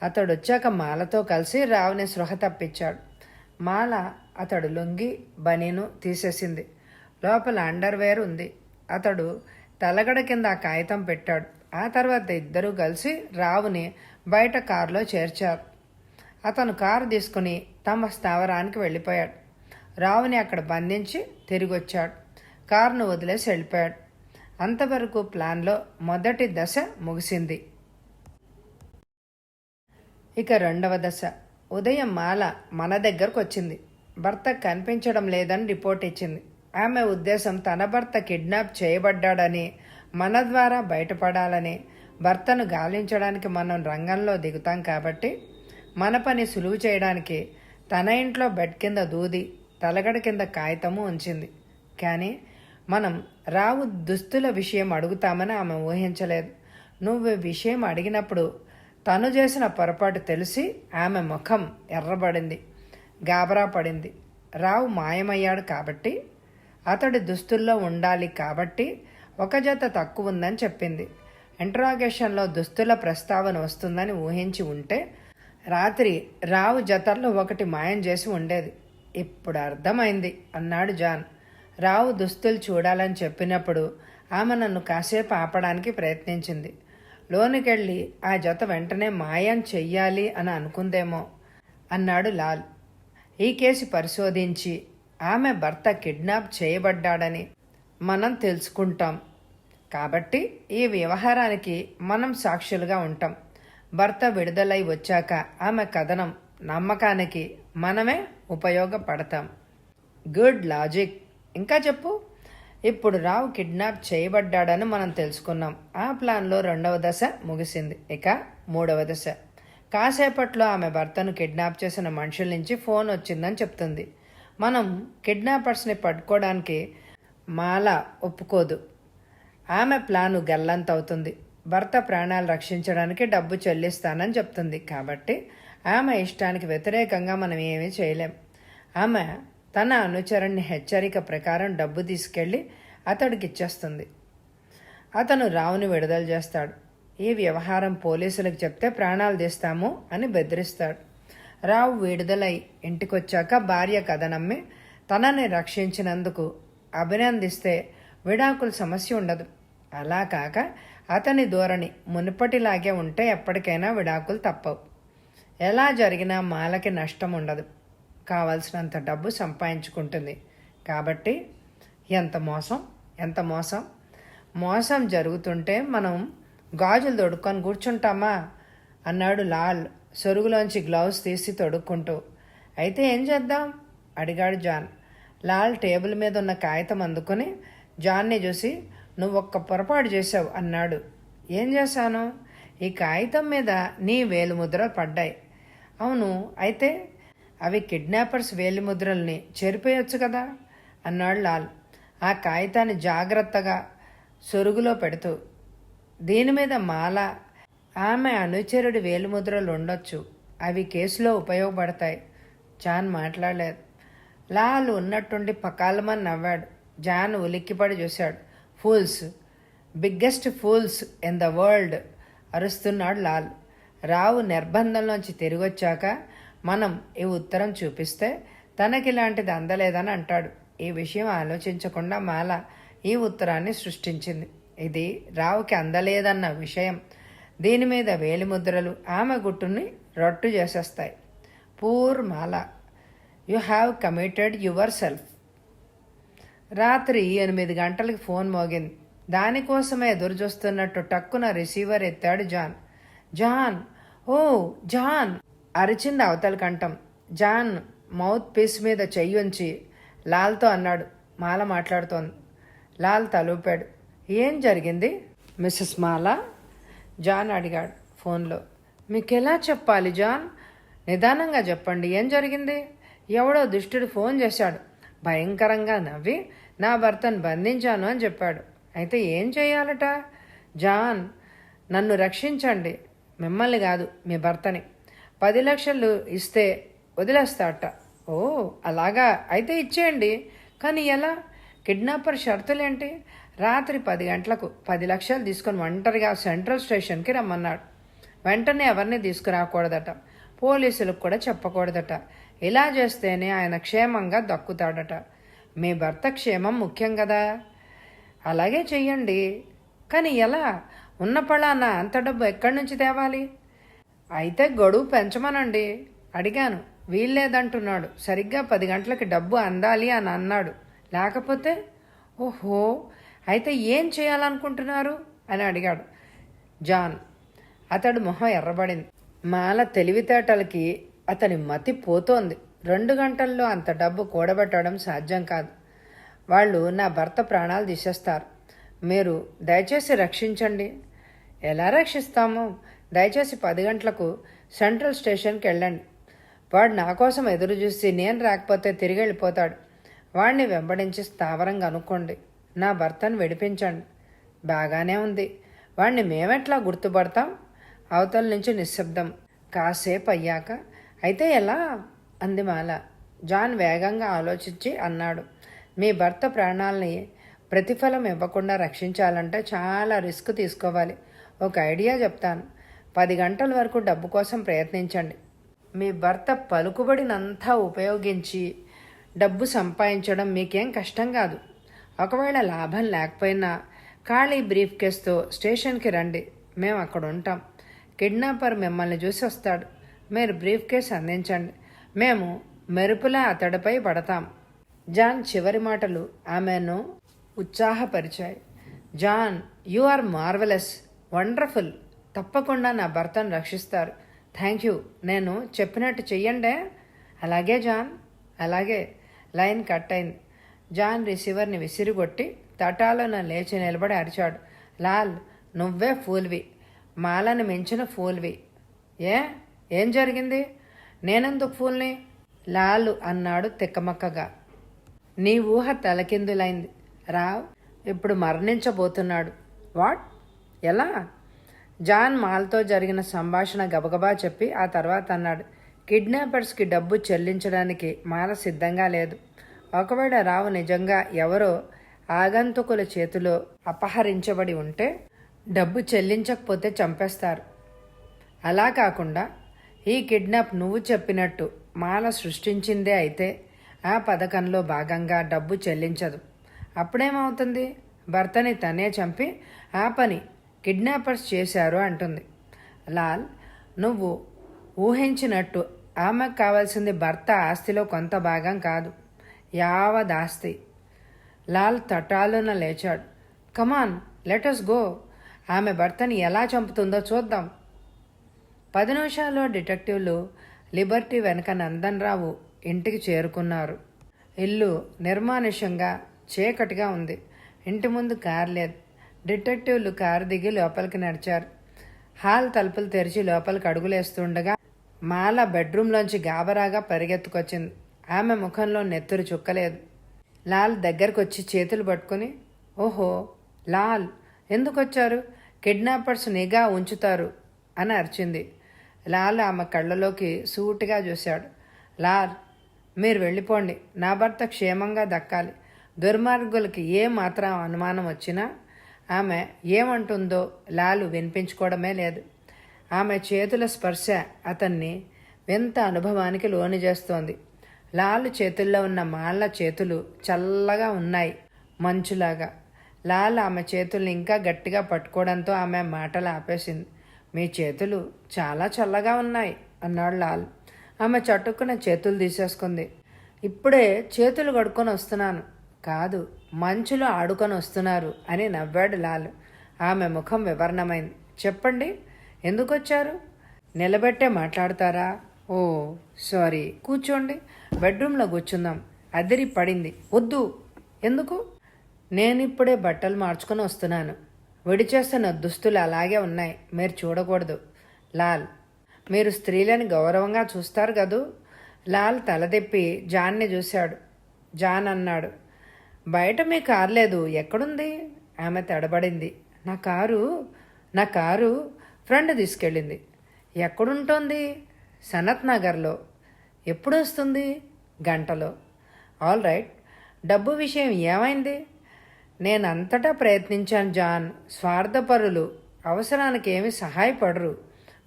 [SPEAKER 1] అతడు వచ్చాక మాలతో కలిసి రావుని స్పృహ తప్పించాడు. మాల అతడు లుంగి బనీను తీసేసింది. లోపల అండర్వేర్ ఉంది. అతడు తలగడ కింద ఆ కాగితం పెట్టాడు. ఆ తర్వాత ఇద్దరూ కలిసి రావుని బయట కారులో చేర్చారు. అతను కారు తీసుకుని తమ స్థావరానికి వెళ్ళిపోయాడు. రావుని అక్కడ బంధించి తిరిగి వచ్చాడు. కారును వదిలేసి వెళ్ళిపోయాడు. అంతవరకు ప్లాన్లో మొదటి దశ ముగిసింది. ఇక రెండవ దశ. ఉదయం మాల మన దగ్గరకు వచ్చింది. భర్త కనిపించడం లేదని రిపోర్ట్ ఇచ్చింది. ఆమె ఉద్దేశం తన భర్త కిడ్నాప్ చేయబడ్డాడని, మన ద్వారా బయటపడాలని. భర్తను గాలించడానికి మనం రంగంలో దిగుతాం కాబట్టి మన పని సులువు చేయడానికి తన ఇంట్లో బెడ్ కింద దూది, తలగడ కింద కాగితము ఉంచింది. కానీ మనం రావు దుస్తుల విషయం అడుగుతామని ఆమె ఊహించలేదు. నువ్వు విషయం అడిగినప్పుడు తను చేసిన పొరపాటు తెలిసి ఆమె ముఖం ఎర్రబడింది, గాబరా పడింది. రావు మాయమయ్యాడు కాబట్టి, అతడి దుస్తుల్లో ఉండాలి కాబట్టి ఒక జత తక్కువ ఉందని చెప్పింది. ఇంట్రాగేషన్లో దుస్తుల ప్రస్తావన వస్తుందని ఊహించి ఉంటే రాత్రి రావు జతల్లో ఒకటి మాయం చేసి ఉండేది. ఇప్పుడు అర్థమైంది అన్నాడు జాన్. రావు దుస్తులు చూడాలని చెప్పినప్పుడు ఆమె నన్ను కాసేపు ఆపడానికి ప్రయత్నించింది. లోనికెళ్ళి ఆ జత వెంటనే మాయం చెయ్యాలి అని అనుకుందేమో అన్నాడు లాల్. ఈ కేసు పరిశోధించి ఆమె భర్త కిడ్నాప్ చేయబడ్డాడని మనం తెలుసుకుంటాం. కాబట్టి ఈ వ్యవహారానికి మనం సాక్షులుగా ఉంటాం. భర్త విడుదలై వచ్చాక ఆమె కథనం నమ్మకానికి మనమే ఉపయోగపడతాం. Good logic. ఇంకా చెప్పు. ఇప్పుడు రావు కిడ్నాప్ చేయబడ్డాడని మనం తెలుసుకున్నాం. ఆ ప్లాన్లో 2వ దశ ముగిసింది. ఇక 3వ దశ. కాసేపట్లో ఆమె భర్తను కిడ్నాప్ చేసిన మనుషుల నుంచి ఫోన్ వచ్చిందని చెప్తుంది. మనం కిడ్నాపర్స్ని పట్టుకోవడానికి మాల ఒప్పుకోదు. ఆమె ప్లాను గల్లంతవుతుంది. భర్త ప్రాణాలు రక్షించడానికి డబ్బు చెల్లిస్తానని చెప్తుంది. కాబట్టి ఆమె ఇష్టానికి వ్యతిరేకంగా మనం ఏమీ చేయలేం. ఆమె తన అనుచరుని హెచ్చరిక ప్రకారం డబ్బు తీసుకెళ్లి అతడికి ఇచ్చేస్తుంది. అతను రావుని విడుదల చేస్తాడు. ఈ వ్యవహారం పోలీసులకు చెప్తే ప్రాణాలు తీస్తాము అని బెదిరిస్తాడు. రావు విడుదలై ఇంటికొచ్చాక భార్య కథ నమ్మి తనని రక్షించినందుకు అభినందిస్తే విడాకుల సమస్య ఉండదు. అలా కాక అతని ధోరణి మునుపటిలాగే ఉంటే ఎప్పటికైనా విడాకులు తప్పవు. ఎలా జరిగినా మాలకి నష్టం ఉండదు. కావలసినంత డబ్బు సంపాదించుకుంటుంది. కాబట్టి ఎంత మోసం మోసం జరుగుతుంటే మనం గాజులు తొడుక్కొని కూర్చుంటామా అన్నాడు లాల్ సొరుగులోంచి గ్లౌస్ తీసి తొడుక్కుంటూ. అయితే ఏం చేద్దాం అడిగాడు జాన్. లాల్ టేబుల్ మీద ఉన్న కాగితం అందుకుని జాన్ని చూసి నువ్వొక్క పొరపాటు చేశావు అన్నాడు. ఏం చేశాను? ఈ కాగితం మీద నీ వేలిముద్రలు పడ్డాయి. అవును, అయితే అవి కిడ్నాపర్స్ వేలిముద్రల్ని చెరిపేయొచ్చు కదా అన్నాడు లాల్ ఆ కాగితాన్ని జాగ్రత్తగా సొరుగులో పెడుతూ. దీని మీద మాల ఆమె అనుచరుడి వేలిముద్రలు ఉండొచ్చు. అవి కేసులో ఉపయోగపడతాయి. జాన్ మాట్లాడలేదు. లాల్ ఉన్నట్టుండి పకాలమని నవ్వాడు. జాన్ ఉలిక్కిపడి చూశాడు. Fools, biggest fools in the world అరుస్తున్నాడు లాల్. రావు నిర్బంధంలోంచి తిరిగొచ్చాక మనం ఈ ఉత్తరం చూపిస్తే తనకిలాంటిది అందలేదని అంటాడు. ఈ విషయం ఆలోచించకుండా మాల ఈ ఉత్తరాన్ని సృష్టించింది. ఇది రావుకి అందలేదన్న విషయం. దీని మీద వేలిముద్రలు ఆమె గుట్టుని రట్టు చేసేస్తాయి. Poor Mala, you have committed your self. రాత్రి 8 గంటలకి ఫోన్ మోగింది. దానికోసమే ఎదురుచూస్తున్నట్టు టక్కున రిసీవర్ ఎత్తాడు జాన్. జాన్, ఓ జాన్ అరిచింది అవతల కంఠం. జాన్ మౌత్ పీస్ మీద చెయ్యుంచి లాల్తో అన్నాడు. మాల మాట్లాడుతోంది. లాల్ తలూపాడు. ఏం జరిగింది మిస్సెస్ మాల? జాన్ అడిగాడు ఫోన్లో. మీకెలా చెప్పాలి జాన్? నిదానంగా చెప్పండి, ఏం జరిగింది? ఎవడో దుష్టుడు ఫోన్ చేశాడు. భయంకరంగా నవ్వి నా భర్తను బంధించాను అని చెప్పాడు. అయితే ఏం చేయాలట? జాన్, నన్ను రక్షించండి. మిమ్మల్ని కాదు, మీ భర్తని. 10 లక్షలు ఇస్తే వదిలేస్తాట. ఓ అలాగా, అయితే ఇచ్చేయండి. కానీ ఎలా? కిడ్నాపర్ షరతులేంటి? రాత్రి 10 గంటలకు 10 లక్షలు తీసుకొని ఒంటరిగా సెంట్రల్ స్టేషన్కి రమ్మన్నాడు. వెంటనే ఎవరిని తీసుకురాకూడదట. పోలీసులకు కూడా చెప్పకూడదట. ఇలా చేస్తేనే ఆయన క్షేమంగా దక్కుతాడట. మీ భర్త క్షేమం ముఖ్యం కదా. అలాగే చెయ్యండి. కానీ ఎలా? ఉన్న పళాన అంత డబ్బు ఎక్కడి నుంచి తేవాలి? అయితే గడువు పెంచమనండి. అడిగాను, వీల్లేదంటున్నాడు. సరిగ్గా 10 గంటలకి డబ్బు అందాలి అని అన్నాడు. లేకపోతే? ఓహో, అయితే ఏం చేయాలనుకుంటున్నారు అని అడిగాడు జాన్. అతడు మొహం ఎర్రబడింది. మాల తెలివితేటలకి అతని మతి పోతోంది. 2 గంటల్లో అంత డబ్బు కూడబెట్టడం సాధ్యం కాదు. వాళ్ళు నా భర్త ప్రాణాలు తీసేస్తారు. మీరు దయచేసి రక్షించండి. ఎలా రక్షిస్తాము? దయచేసి 10 గంటలకు సెంట్రల్ స్టేషన్కి వెళ్ళండి. వాడు నా కోసం ఎదురు చూసి నేను రాకపోతే తిరిగి వెళ్ళిపోతాడు. వాడిని వెంబడించి స్థావరంగా అనుకోండి. నా భర్తను విడిపించండి. బాగానే ఉంది. వాడిని మేమెట్లా గుర్తుపడతాం? అవతల నుంచి నిశ్శబ్దం. కాసేపు అయ్యాక అయితే ఎలా అంది మాల. జాన్ వేగంగా ఆలోచించి అన్నాడు. మీ భర్త ప్రాణాలని ప్రతిఫలం ఇవ్వకుండా రక్షించాలంటే చాలా రిస్క్ తీసుకోవాలి. ఒక ఐడియా చెప్తాను. 10 గంటల వరకు డబ్బు కోసం ప్రయత్నించండి. మీ భర్త పలుకుబడినంతా ఉపయోగించి డబ్బు సంపాదించడం మీకేం కష్టం కాదు. ఒకవేళ లాభం లేకపోయినా ఖాళీ బ్రీఫ్ కేస్తో స్టేషన్కి రండి. మేము అక్కడ ఉంటాం. కిడ్నాపర్ మిమ్మల్ని చూసి వస్తాడు. మీరు బ్రీఫ్ కేస్ అందించండి. మేము మెరుపులా అతడిపై పడతాం. జాన్ చివరి మాటలు ఆమెను ఉత్సాహపరిచాయి. John, you are marvellous, wonderful. తప్పకుండా నా భర్తను రక్షిస్తారు. Thank you. నేను చెప్పినట్టు చెయ్యండే. అలాగే జాన్, అలాగే. లైన్ కట్ అయింది. జాన్ రిసీవర్ని విసిరిగొట్టి తటాలను లేచి నిలబడి అరిచాడు. లాల్, నువ్వే ఫూల్వి, మాలని మించిన ఫూల్వి. ఏం జరిగింది? నేనెందుకు ఫూల్ని? లాలు అన్నాడు తిక్కమక్కగా. నీ ఊహ తలకిందులైంది. రావ్ ఇప్పుడు మరణించబోతున్నాడు. వాట్? ఎలా? జాన్ మాల్తో జరిగిన సంభాషణ గబగబా చెప్పి ఆ తర్వాత అన్నాడు, కిడ్నాపర్స్కి డబ్బు చెల్లించడానికి మాల సిద్ధంగా లేదు. ఒకవేళ రావు నిజంగా ఎవరో ఆగంతుకుల చేతిలో అపహరించబడి ఉంటే డబ్బు చెల్లించకపోతే చంపేస్తారు. అలా కాకుండా ఈ కిడ్నాప్ నువ్వు చెప్పినట్టు మాల సృష్టించిందే అయితే ఆ పథకంలో భాగంగా డబ్బు చెల్లించదు. అప్పుడేమవుతుంది? భర్తని తనే చంపి ఆ పని కిడ్నాపర్స్ చేశారు అంటుంది. లాల్, నువ్వు ఊహించినట్టు ఆమెకు కావాల్సింది భర్త ఆస్తిలో కొంత భాగం కాదు, యావదాస్తి. లాల్ తటాలున లేచాడు. కమాన్, లెటస్ గో. ఆమె భర్తని ఎలా చంపుతుందో చూద్దాం. 10 నిమిషాల్లో డిటెక్టివ్లు లిబర్టీ వెనక నందన్ రావు ఇంటికి చేరుకున్నారు. ఇల్లు నిర్మానుష్యంగా చీకటిగా ఉంది. ఇంటి ముందు కారు లేదు. డిటెక్టివ్లు కారు దిగి లోపలికి నడిచారు. హాల్ తలుపులు తెరిచి లోపలికి అడుగులేస్తుండగా మాల బెడ్రూమ్లోంచి గాబరాగా పరిగెత్తుకొచ్చింది. ఆమె ముఖంలో నెత్తురు చుక్కలేదు. లాల్ దగ్గరకొచ్చి చేతులు పట్టుకుని, ఓహో లాల్, ఎందుకొచ్చారు? కిడ్నాపర్స్ నిఘా ఉంచుతారు అని అరిచింది. లాల్ ఆమె కళ్ళలోకి సూటిగా చూశాడు. లాల్, మీరు వెళ్ళిపోండి. నా భర్త క్షేమంగా దక్కాలి. దుర్మార్గులకి ఏ మాత్రం అనుమానం వచ్చినా ఆమె ఏమంటుందో లాలు వినిపించుకోవడమే లేదు. ఆమె చేతుల స్పర్శ అతన్ని వింత అనుభవానికి లోను చేస్తోంది. లాలు చేతుల్లో ఉన్న మాళ్ళ చేతులు చల్లగా ఉన్నాయి, మంచులాగా. లాల్ ఆమె చేతుల్ని ఇంకా గట్టిగా పట్టుకోవడంతో ఆమె మాటలు ఆపేసింది. మీ చేతులు చాలా చల్లగా ఉన్నాయి అన్నాడు లాల్. ఆమె చటుక్కున చేతులు తీసేసుకుంది. ఇప్పుడే చేతులు కడుక్కొని వస్తున్నాను, కాదు మంచులో ఆడుకొని వస్తున్నారు అని నవ్వాడు లాల్. ఆమె ముఖం వివరణమైంది. చెప్పండి, ఎందుకు వచ్చారు? నిలబెట్టే మాట్లాడతారా? ఓ సారీ, కూర్చోండి. బెడ్రూమ్లో కూర్చుందాం. అదిరి పడింది. వద్దు. ఎందుకు? నేనిప్పుడే బట్టలు మార్చుకొని వస్తున్నాను. విడిచేస్తున్న దుస్తులు అలాగే ఉన్నాయి, మీరు చూడకూడదు. లాల్, మీరు స్త్రీలని గౌరవంగా చూస్తారు కదూ? లాల్ తలదిప్పి జాన్ని చూశాడు. జాన్ అన్నాడు, బయట మీ కారు లేదు, ఎక్కడుంది? ఆమె తడబడింది. నా కారు ఫ్రెండ్ తీసుకెళ్ళింది. ఎక్కడుంటోంది? సనత్ నగర్లో. ఎప్పుడు వస్తుంది? గంటలో. ఆల్ రైట్, డబ్బు విషయం ఏమైంది? నేనంతటా ప్రయత్నించాను జాన్. స్వార్థపరులు అవసరానికి ఏమి సహాయపడరు.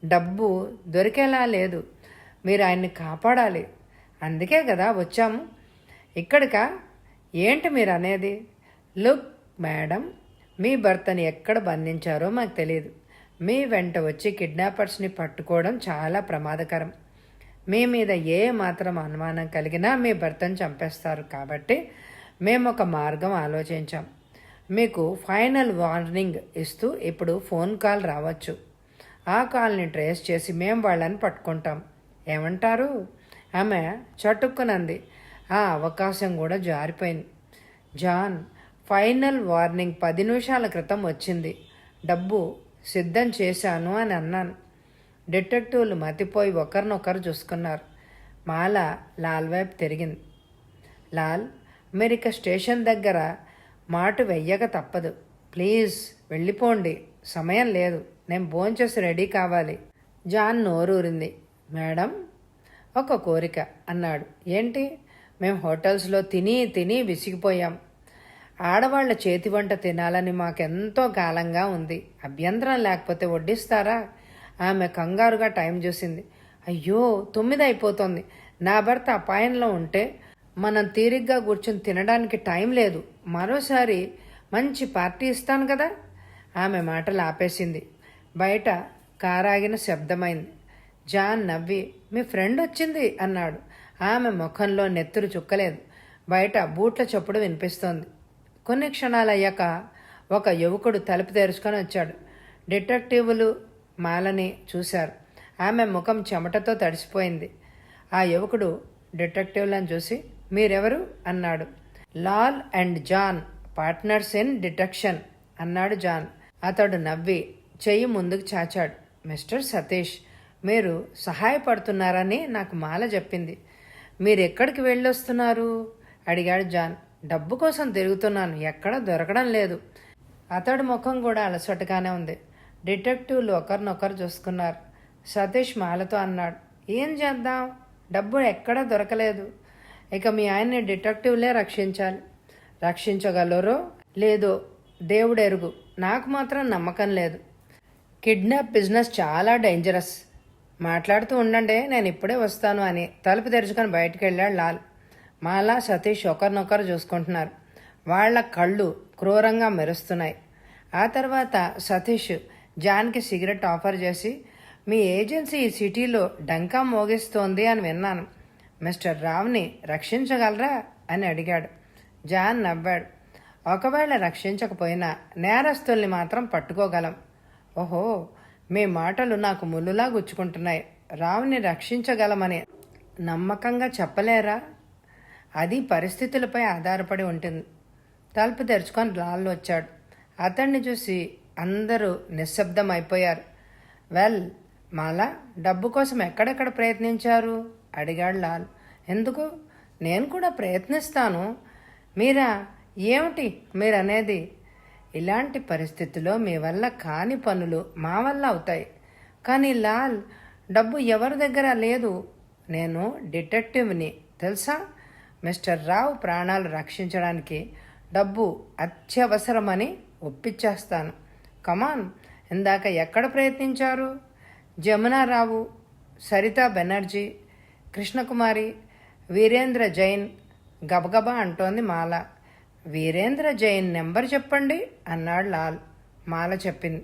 [SPEAKER 1] డబ్బు దొరికేలా లేదు. మీరు ఆయన్ని కాపాడాలి. అందుకే కదా వచ్చాము. ఇక్కడికా? ఏంటి మీరు అనేది? లుక్ మేడం, మీ భర్తని ఎక్కడ బంధించారో మాకు తెలియదు. మీ వెంట వచ్చి కిడ్నాపర్స్ని పట్టుకోవడం చాలా ప్రమాదకరం. మీ మీద ఏ మాత్రం అనుమానం కలిగినా మీ భర్తను చంపేస్తారు. కాబట్టి మేము ఒక మార్గం ఆలోచించాం. మీకు ఫైనల్ వార్నింగ్ ఇస్తూ ఇప్పుడు ఫోన్ కాల్ రావచ్చు. ఆ కాల్ని ట్రేస్ చేసి మేము వాళ్ళని పట్టుకుంటాం. ఏమంటారు? ఆమె చటుక్కునంది. ఆ అవకాశం కూడా జారిపోయింది. జాన్, ఫైనల్ వార్నింగ్ 10 నిమిషాల క్రితం వచ్చింది. డబ్బు సిద్ధం చేశాను అని అన్నాను. డిటెక్టివ్లు మతిపోయి ఒకరినొకరు చూసుకున్నారు. మాల లాల్ వైపు తిరిగింది. లాల్, మీరిక స్టేషన్ దగ్గర మాట వెయ్యక తప్పదు. ప్లీజ్ వెళ్ళిపోండి, సమయం లేదు. నేను భోంచేసి రెడీ కావాలి. జాన్ నోరూరింది. మేడం, ఒక కోరిక అన్నాడు. ఏంటి? మేము హోటల్స్లో తిని తిని విసిగిపోయాం. ఆడవాళ్ల చేతి వంట తినాలని మాకెంతో కాలంగా ఉంది. అభ్యంతరం లేకపోతే వడ్డిస్తారా? ఆమె కంగారుగా టైం చూసింది. అయ్యో, 9 అయిపోతుంది. నా భర్త అపాయంలో ఉంటే మనం తీరిగ్గా కూర్చొని తినడానికి టైం లేదు. మరోసారి మంచి పార్టీ ఇస్తాను కదా. ఆమె మాటలు ఆపేసింది. బయట కారాగిన శబ్దమైంది. జాన్ నవ్వి, మీ ఫ్రెండ్ వచ్చింది అన్నాడు. ఆమె ముఖంలో నెత్తురు చుక్కలేదు. బయట బూట్ల చప్పుడు వినిపిస్తోంది. కొన్ని క్షణాలయ్యాక ఒక యువకుడు తలుపు తెరుచుకొని వచ్చాడు. డిటెక్టివ్లు మాలని చూశారు. ఆమె ముఖం చెమటతో తడిసిపోయింది. ఆ యువకుడు డిటెక్టివ్లను చూసి, మీరెవరు అన్నాడు. Lal and John partners in detection అన్నాడు జాన్. అతడు నవ్వి చెయ్యి ముందుకు చాచాడు. మిస్టర్ సతీష్, మీరు సహాయపడుతున్నారని నాకు మాల చెప్పింది. మీరెక్కడికి వెళ్ళొస్తున్నారు అడిగాడు జాన్. డబ్బు కోసం తిరుగుతున్నాను, ఎక్కడా దొరకడం లేదు. అతడి ముఖం కూడా అలసటగానే ఉంది. డిటెక్టివ్లు ఒకరినొకరు చూసుకున్నారు. సతీష్ మాలతో అన్నాడు, ఏం చేద్దాం, డబ్బు ఎక్కడా దొరకలేదు. ఇక మీ ఆయన్ని డిటెక్టివ్లే రక్షించాలి. రక్షించగలరో లేదో దేవుడెరుగు, నాకు మాత్రం నమ్మకం లేదు. కిడ్నాప్ బిజినెస్ చాలా డేంజరస్. మాట్లాడుతూ ఉండండి, నేను ఇప్పుడే వస్తాను అని తలుపు తెరుచుకొని బయటికి వెళ్ళాడు లాల్. మాలా, సతీష్ ఒకరినొకరు చూసుకుంటున్నారు. వాళ్ల కళ్ళు క్రూరంగా మెరుస్తున్నాయి. ఆ తర్వాత సతీష్ జాన్కి సిగరెట్ ఆఫర్ చేసి, మీ ఏజెన్సీ ఈ సిటీలో డంకా మోగిస్తోంది అని విన్నాను. మిస్టర్ రావ్ని రక్షించగలరా అని అడిగాడు. జాన్ నవ్వాడు. ఒకవేళ రక్షించకపోయినా నేరస్తుల్ని మాత్రం పట్టుకోగలం. ఓహో, మీ మాటలు నాకు ముళ్ళులా గుచ్చుకుంటున్నాయి. రావుని రక్షించగలమని నమ్మకంగా చెప్పలేరా? అది పరిస్థితులపై ఆధారపడి ఉంటుంది. తలుపు తెరుచుకొని లాల్ వచ్చాడు. అతన్ని చూసి అందరూ నిశ్శబ్దం అయిపోయారు. వెల్, మాలా, డబ్బు కోసం ఎక్కడెక్కడ ప్రయత్నించారు అడిగాడు లాల్. ఎందుకు, నేను కూడా ప్రయత్నిస్తాను. మీరా, ఏమిటి మీరనేది? ఇలాంటి పరిస్థితుల్లో మీ వల్ల కాని పనులు మా వల్ల అవుతాయి. కానీ లాల్, డబ్బు ఎవరి దగ్గర లేదు. నేను డిటెక్టివ్ని, తెలుసా? మిస్టర్ రావు ప్రాణాలు రక్షించడానికి డబ్బు అత్యవసరమని ఒప్పించేస్తాను. కమాన్, ఇందాక ఎక్కడ ప్రయత్నించారు? జమునారావు, సరితా బెనర్జీ, కృష్ణకుమారి, వీరేంద్ర జైన్ గబగబా అంటోంది మాల. వీరేంద్ర జైన్ నెంబర్ చెప్పండి అన్నాడు లాల్. మాల చెప్పింది.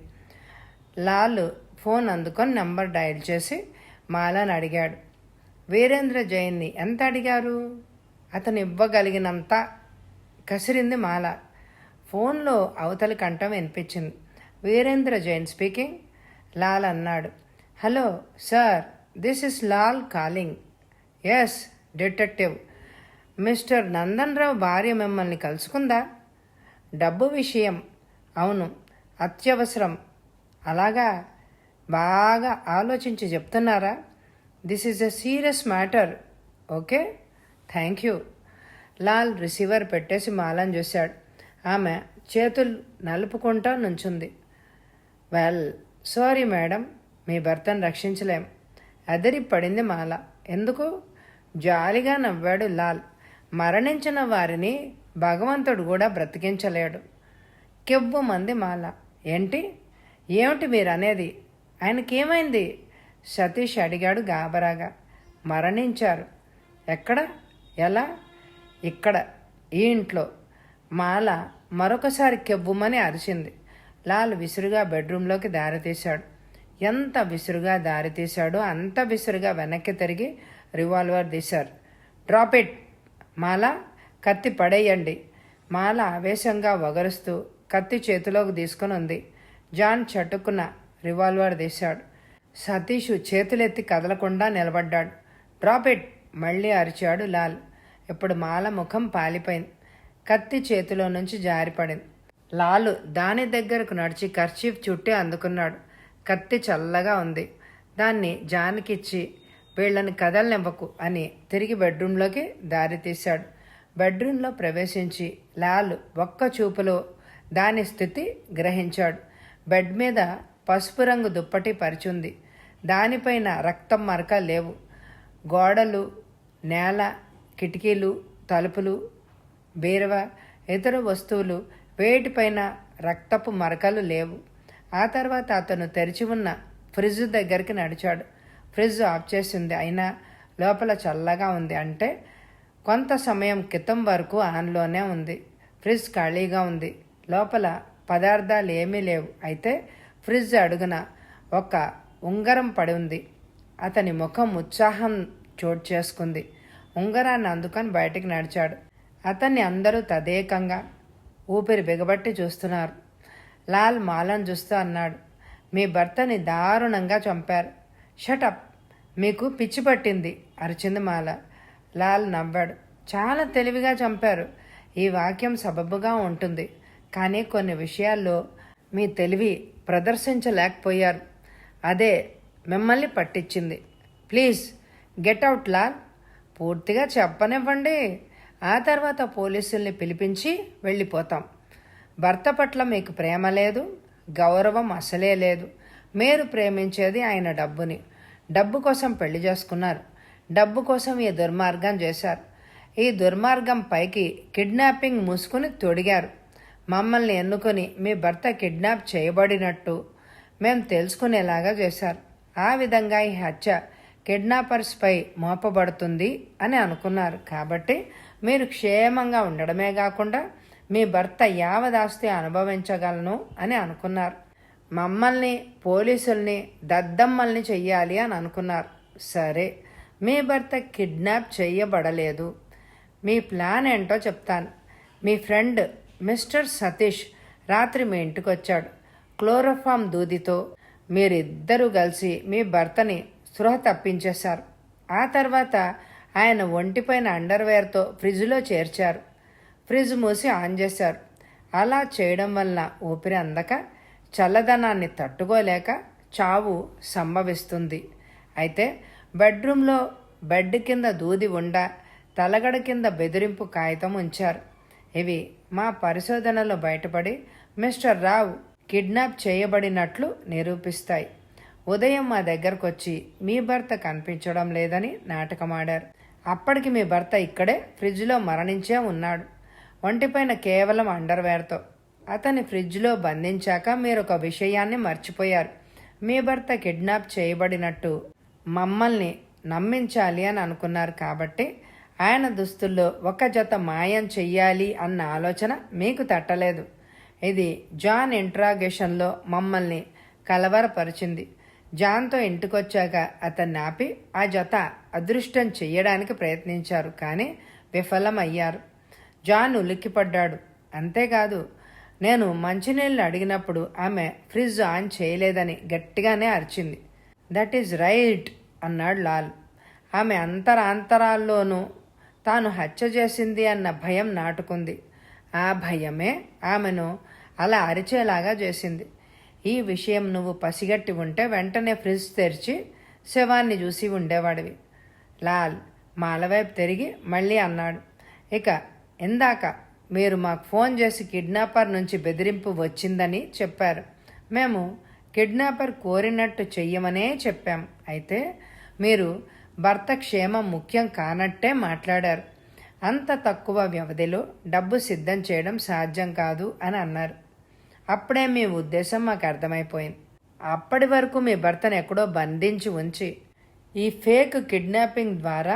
[SPEAKER 1] లాల్ ఫోన్ అందుకొని నెంబర్ డయల్ చేసి మాలని అడిగాడు. వీరేంద్ర జైన్ని ఎంత అడిగారు? అతను ఇవ్వగలిగినంత కసిరింది మాల. ఫోన్లో అవతలి కంఠం వినిపించింది. వీరేంద్ర జైన్ స్పీకింగ్. లాల్ అన్నాడు, hello sir, this is Lal calling. Yes, detective. Mr Nandan Rao భార్య మిమ్మల్ని కలుసుకుందా? డబ్బు విషయం. అవును, అత్యవసరం. అలాగా, బాగా ఆలోచించి చెప్తున్నారా? This is a serious matter. Okay, thank you. Lal receiver పెట్టేసి మాలను చూశాడు. ఆమె చేతులు నలుపుకుంటా నుంచుంది. వెల్, సారీ మేడం, మీ భర్తను రక్షించలేం. అదిరి పడింది మాల. ఎందుకు? జాలిగా నవ్వాడు లాల్. మరణించిన వారిని భగవంతుడు కూడా బ్రతికించలేడు. కెవ్వు మంది మాల. ఏంటి ఏమిటి మీరు అనేది? ఆయనకేమైంది? సతీష్ అడిగాడు గాబరాగా. మరణించారు. ఎక్కడ? ఎలా? ఇక్కడ, ఈ ఇంట్లో. మాల మరొకసారి కెవ్వుమని అరిచింది. లాల్ విసురుగా బెడ్రూంలోకి దారితీశాడు. ఎంత విసురుగా దారితీశాడో అంత విసురుగా వెనక్కి తిరిగి రివాల్వర్ తీశారు. Drop it. మాల, కత్తి పడేయండి. మాల ఆవేశంగా వగరుస్తూ కత్తి చేతిలోకి తీసుకుని ఉంది. జాన్ చటుక్కున రివాల్వర్ తీశాడు. సతీష్ చేతులెత్తి కదలకుండా నిలబడ్డాడు. డ్రాప్ ఇట్, మళ్ళీ అరిచాడు లాల్. ఇప్పుడు మాల ముఖం పాలిపోయింది. కత్తి చేతిలో నుంచి జారిపడింది. లాలు దాని దగ్గరకు నడిచి కర్చీఫ్ చుట్టి అందుకున్నాడు. కత్తి చల్లగా ఉంది. దాన్ని జాన్కిచ్చి, వీళ్ళని కదలనివ్వకు అని తిరిగి బెడ్రూంలోకి దారితీశాడు. బెడ్రూంలో ప్రవేశించి లాల్ ఒక్క చూపులో దాని స్థితి గ్రహించాడు. బెడ్ మీద పసుపు రంగు దుప్పటి పరిచుంది. దానిపైన రక్తం మరక లేవు. గోడలు, నేల, కిటికీలు, తలుపులు, బీరువా, ఇతర వస్తువులు వేటిపైన రక్తపు మరకలు లేవు. ఆ తర్వాత అతను తెరిచి ఉన్న ఫ్రిడ్జ్ దగ్గరికి నడిచాడు. ఫ్రిడ్జ్ ఆఫ్ చేసింది, అయినా లోపల చల్లగా ఉంది. అంటే కొంత సమయం క్రితం వరకు ఆన్లోనే ఉంది. ఫ్రిడ్జ్ ఖాళీగా ఉంది. లోపల పదార్థాలు ఏమీ లేవు. అయితే ఫ్రిడ్జ్ అడుగున ఒక ఉంగరం పడి ఉంది. అతని ముఖం ఉత్సాహం చోటు చేసుకుంది. ఉంగరాన్ని అందుకొని బయటికి నడిచాడు. అతన్ని అందరూ తదేకంగా ఊపిరి బిగబట్టి చూస్తున్నారు. లాల్ మాలను చూస్తూ అన్నాడు, మీ భర్తని దారుణంగా చంపారు. షటప్, మీకు పిచ్చి పట్టింది అరిచింది మాల. లాల్ నవ్వాడు. చాలా తెలివిగా చంపారు. ఈ వాక్యం సబబుగా ఉంటుంది, కానీ కొన్ని విషయాల్లో మీ తెలివి ప్రదర్శించలేకపోయారు. అదే మిమ్మల్ని పట్టించింది. Please get out Lal. పూర్తిగా చెప్పనివ్వండి. ఆ తర్వాత పోలీసుల్ని పిలిపించి వెళ్ళిపోతాం. భర్త పట్ల మీకు ప్రేమ లేదు, గౌరవం అసలే లేదు. మీరు ప్రేమించేది ఆయన డబ్బుని. డబ్బు కోసం పెళ్లి చేసుకున్నారు. డబ్బు కోసం ఈ దుర్మార్గం చేశారు. ఈ దుర్మార్గం పైకి కిడ్నాపింగ్ ముసుగుని తొడిగారు. మమ్మల్ని ఎన్నుకొని మీ భర్త కిడ్నాప్ చేయబడినట్టు మేము తెలుసుకునేలాగా చేశారు. ఆ విధంగా ఈ హత్య కిడ్నాపర్స్పై మోపబడుతుంది అని అనుకున్నారు. కాబట్టి మీరు క్షేమంగా ఉండడమే కాకుండా మీ భర్త యావదాస్తి అనుభవించగలను అని అనుకున్నారు. మమ్మల్ని, పోలీసుల్ని దద్దమ్మల్ని చెయ్యాలి అని అనుకున్నారు. సరే, మీ భర్త కిడ్నాప్ చెయ్యబడలేదు. మీ ప్లాన్ ఏంటో చెప్తాను. మీ ఫ్రెండ్ మిస్టర్ సతీష్ రాత్రి మీ ఇంటికి వచ్చాడు. క్లోరోఫామ్ దూదితో మీరిద్దరూ కలిసి మీ భర్తని స్పృహ తప్పించేశారు. ఆ తర్వాత ఆయన ఒంటిపైన అండర్వేర్తో ఫ్రిడ్జ్లో చేర్చారు. ఫ్రిడ్జ్ మూసి ఆన్ చేశారు. అలా చేయడం వలన ఊపిరి అందక చల్లదనాన్ని తట్టుకోలేక చావు సంభవిస్తుంది. అయితే బెడ్రూమ్లో బెడ్ కింద దూది ఉండ, తలగడ కింద బెదిరింపు కాగితం ఉంచారు. ఇవి మా పరిశోధనలో బయటపడి మిస్టర్ రావు కిడ్నాప్ చేయబడినట్లు నిరూపిస్తాయి. ఉదయం మా దగ్గరకు వచ్చి మీ భర్త కనిపించడం లేదని నాటకమాడారు. అప్పటికి మీ భర్త ఇక్కడే ఫ్రిడ్జ్లో మరణించే ఉన్నాడు, ఒంటిపైన కేవలం అండర్వేర్తో. అతన్ని ఫ్రిడ్జ్లో బంధించాక మీరు ఒక విషయాన్ని మర్చిపోయారు. మీ భర్త కిడ్నాప్ చేయబడినట్టు మమ్మల్ని నమ్మించాలి అని అనుకున్నారు. కాబట్టి ఆయన దుస్తుల్లో ఒక జత మాయం చెయ్యాలి అన్న ఆలోచన మీకు తట్టలేదు. ఇది జాన్ ఇంట్రాగేషన్లో మమ్మల్ని కలవరపరిచింది. జాన్తో ఇంటికొచ్చాక అతన్ని ఆపి ఆ జత అదృష్టం చెయ్యడానికి ప్రయత్నించారు, కానీ విఫలమయ్యారు. జాన్ ఉలిక్కిపడ్డాడు. అంతేకాదు, నేను మంచినీళ్ళు అడిగినప్పుడు ఆమె ఫ్రిడ్జ్ ఆన్ చేయలేదని గట్టిగానే అరిచింది. దట్ ఈజ్ రైట్ అన్నాడు లాల్. ఆమె అంతరాంతరాల్లోనూ తాను హత్య చేసింది అన్న భయం నాటుకుంది. ఆ భయమే ఆమెను అలా అరిచేలాగా చేసింది. ఈ విషయం నువ్వు పసిగట్టి ఉంటే వెంటనే ఫ్రిడ్జ్ తెరిచి శవాన్ని చూసి ఉండేవాడివి. లాల్ మాలవైపు తిరిగి మళ్ళీ అన్నాడు. ఇక ఇందాక మీరు మాకు ఫోన్ చేసి కిడ్నాపర్ నుంచి బెదిరింపు వచ్చిందని చెప్పారు. మేము కిడ్నాపర్ కోరినట్టు చెయ్యమనే చెప్పాం. అయితే మీరు భర్త క్షేమం ముఖ్యం కానట్టే మాట్లాడారు. అంత తక్కువ వ్యవధిలో డబ్బు సిద్ధం చేయడం సాధ్యం కాదు అని అన్నారు. అప్పుడే మీ ఉద్దేశం మాకు అర్థమైపోయింది. అప్పటి వరకు మీ భర్తను ఎక్కడో బంధించి ఉంచి ఈ ఫేక్ కిడ్నాపింగ్ ద్వారా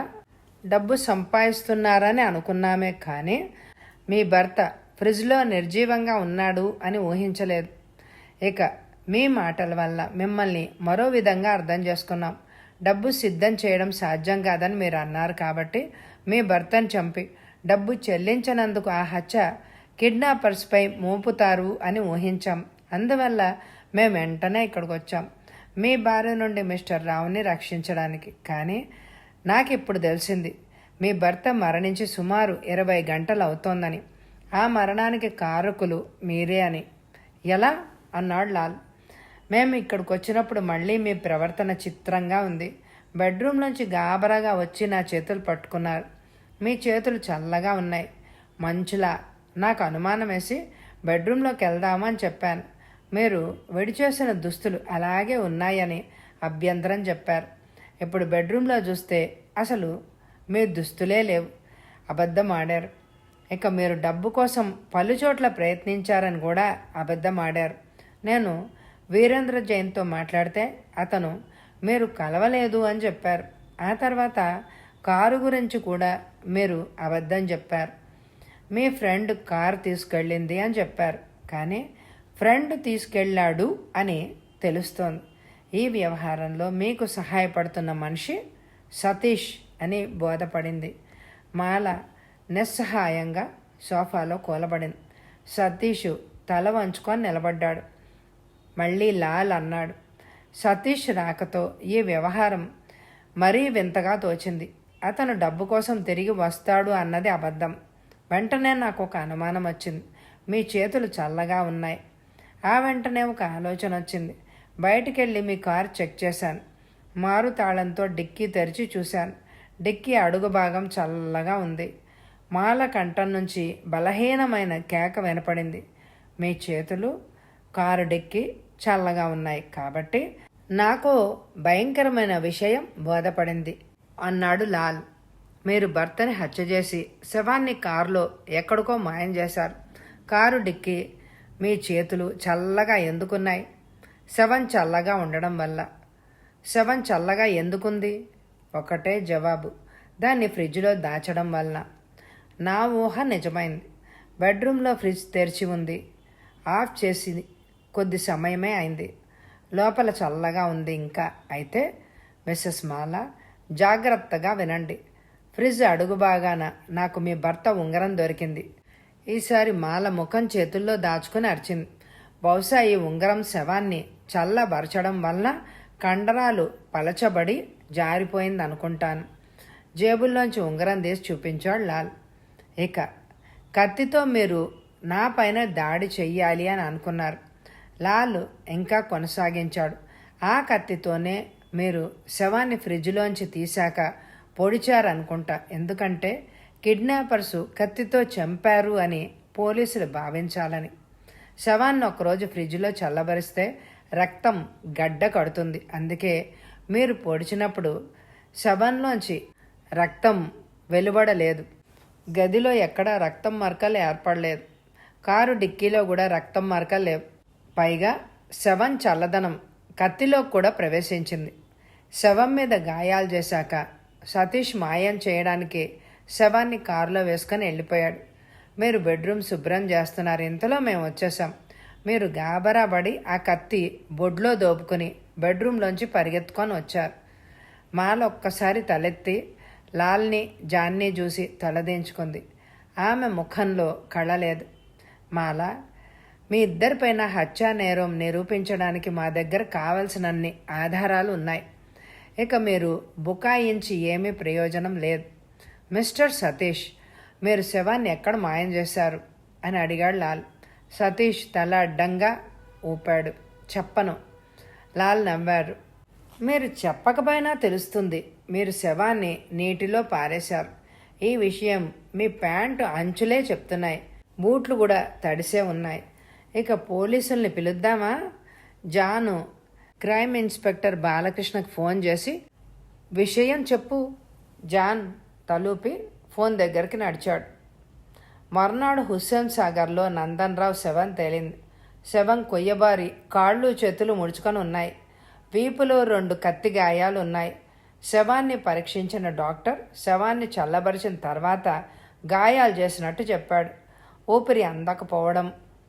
[SPEAKER 1] డబ్బు సంపాదిస్తున్నారని అనుకున్నామే, కానీ మీ భర్త ఫ్రిడ్జ్లో నిర్జీవంగా ఉన్నాడు అని ఊహించలేదు. ఇక మీ మాటల వల్ల మిమ్మల్ని మరో విధంగా అర్థం చేసుకున్నాం. డబ్బు సిద్ధం చేయడం సాధ్యం కాదని మీరు అన్నారు, కాబట్టి మీ భర్తను చంపి డబ్బు చెల్లించనందుకు ఆ హత్య కిడ్నాపర్స్పై మోపుతారు అని ఊహించాం. అందువల్ల మేము వెంటనే ఇక్కడికి వచ్చాం, మీ భార్య నుండి మిస్టర్ రావుని రక్షించడానికి. కానీ నాకు ఇప్పుడు తెలిసింది, మీ భర్త మరణించి సుమారు 20 గంటలు అవుతోందని. ఆ మరణానికి కారకులు మీరే అని. ఎలా అన్నాడు లాల్. మేము ఇక్కడికి వచ్చినప్పుడు మళ్ళీ మీ ప్రవర్తన చిత్రంగా ఉంది. బెడ్రూమ్ నుంచి గాబరాగా వచ్చి నా చేతులు పట్టుకున్నారు. మీ చేతులు చల్లగా ఉన్నాయి, మంచులా. నాకు అనుమానం వేసి బెడ్రూమ్లోకి వెళ్దామని చెప్పాను. మీరు విడిచేసిన దుస్తులు అలాగే ఉన్నాయని అభ్యంతరం చెప్పారు. ఇప్పుడు బెడ్రూమ్లో చూస్తే అసలు మీ దుస్తులే లేవు. అబద్ధం ఆడారు. ఇక మీరు డబ్బు కోసం పలుచోట్ల ప్రయత్నించారని కూడా అబద్ధం ఆడారు. నేను వీరేంద్ర జైన్తో మాట్లాడితే అతను మీరు కలవలేదు అని చెప్పారు. ఆ తర్వాత కారు గురించి కూడా మీరు అబద్ధం చెప్పారు. మీ ఫ్రెండ్ కారు తీసుకెళ్ళింది అని చెప్పారు, కానీ ఫ్రెండ్ తీసుకెళ్ళాడు అని తెలుస్తోంది. ఈ వ్యవహారంలో మీకు సహాయపడుతున్న మనిషి సతీష్ అని బోధపడింది. మాల నిస్సహాయంగా సోఫాలో కూలబడింది. సతీష్ తల వంచుకొని నిలబడ్డాడు. మళ్ళీ లాల్ అన్నాడు. సతీష్ రాకతో ఈ వ్యవహారం మరీ వింతగా తోచింది. అతను డబ్బు కోసం తిరిగి వస్తాడు అన్నది అబద్ధం. వెంటనే నాకు ఒక అనుమానం వచ్చింది. మీ చేతులు చల్లగా ఉన్నాయి. ఆ వెంటనే ఒక ఆలోచన వచ్చింది. బయటికెళ్ళి మీ కారు చెక్ చేశాను. మారు తాళంతో డిక్కీ తెరిచి చూశాను. డిక్కీ అడుగు భాగం చల్లగా ఉంది. మాల కంఠం నుంచి బలహీనమైన కేక వినపడింది. మీ చేతులు కారు డిక్కీ చల్లగా ఉన్నాయి కాబట్టి నాకు భయంకరమైన విషయం బోధపడింది అన్నాడు లాల్. మీరు భర్తని హత్య చేసి శవాన్ని కారులో ఎక్కడికో మాయం చేశారు. కారు డిక్కీ మీ చేతులు చల్లగా ఎందుకున్నాయి? శవం చల్లగా ఉండడం వల్ల. శవం చల్లగా ఎందుకుంది? ఒకటే జవాబు, దాన్ని ఫ్రిడ్జ్లో దాచడం వల్ల. నా ఊహ నిజమైంది. బెడ్రూమ్లో ఫ్రిడ్జ్ తెరిచి ఉంది. ఆఫ్ చేసి కొద్ది సమయమే అయింది. లోపల చల్లగా ఉంది ఇంకా. అయితే మిస్సెస్ మాల, జాగ్రత్తగా వినండి. ఫ్రిడ్జ్ అడుగు భాగాన నాకు మీ భర్త ఉంగరం దొరికింది. ఈసారి మాల ముఖం చేతుల్లో దాచుకుని అరిచింది. బహుశా ఈ ఉంగరం శవాన్ని చల్లబరచడం వల్ల కండరాలు పలచబడి జారిపోయింది అనుకుంటాను. జేబుల్లోంచి ఉంగరం తీసి చూపించాడు లాల్. ఇక కత్తితో మీరు నా పైన దాడి చెయ్యాలి అని అనుకున్నారు. లాల్ ఇంకా కొనసాగించాడు. ఆ కత్తితోనే మీరు శవాన్ని ఫ్రిడ్జ్లోంచి తీశాక పొడిచారనుకుంటా. ఎందుకంటే కిడ్నాపర్సు కత్తితో చంపారు అని పోలీసులు భావించాలని. శవాన్ని ఒకరోజు ఫ్రిడ్జ్లో చల్లబరిస్తే రక్తం గడ్డ కడుతుంది. అందుకే మీరు పొడిచినప్పుడు శవంలోంచి రక్తం వెలువడలేదు. గదిలో ఎక్కడా రక్తం మరకలు ఏర్పడలేదు. కారు డిక్కీలో కూడా రక్తం మరకలు లేవు. పైగా శవం చల్లదనం కత్తిలో కూడా ప్రవేశించింది. శవం మీద గాయాలు చేశాక సతీష్ మాయం చేయడానికి శవాన్ని కారులో వేసుకొని వెళ్ళిపోయాడు. మీరు బెడ్రూమ్ శుభ్రం చేస్తున్నారు. ఇంతలో మేము వచ్చేసాం. మీరు గాబరాబడి ఆ కత్తి బొడ్లో దోపుకుని బెడ్రూమ్లోంచి పరిగెత్తుకొని వచ్చారు. మాల ఒక్కసారి తలెత్తి లాల్ని జాన్ని చూసి తలదించుకుంది. ఆమె ముఖంలో కళ లేదు. మాల, మీ ఇద్దరిపైన హత్యా నేరం నిరూపించడానికి మా దగ్గర కావలసినన్ని ఆధారాలు ఉన్నాయి. ఇక మీరు బుకాయించి ఏమీ ప్రయోజనం లేదు. మిస్టర్ సతీష్, మీరు శవాన్ని ఎక్కడ మాయం చేశారు అని అడిగాడు లాల్. సతీష్ తల అడ్డంగా ఊపాడు. చెప్పను. లాల్ నవ్వారు. మీరు చెప్పకపోయినా తెలుస్తుంది. మీరు శవాన్ని నీటిలో పారేశారు. ఈ విషయం మీ ప్యాంటు అంచులే చెప్తున్నాయి. బూట్లు కూడా తడిసే ఉన్నాయి. ఇక పోలీసుల్ని పిలుద్దామా? జాను క్రైమ్ ఇన్స్పెక్టర్ బాలకృష్ణకు ఫోన్ చేసి విషయం చెప్పు. జాన్ తలూపి ఫోన్ దగ్గరికి నడిచాడు. మర్నాడు హుస్సేన్ సాగర్లో నందన్ రావు శవం తేలింది. శవం కొయ్యబారి కాళ్ళు చేతులు ముడుచుకొని ఉన్నాయి. వీపులో 2 కత్తి గాయాలు ఉన్నాయి. శవాన్ని పరీక్షించిన డాక్టర్ శవాన్ని చల్లబరిచిన తర్వాత గాయాలు చేసినట్టు చెప్పాడు. ఊపిరి అందకపోవడం,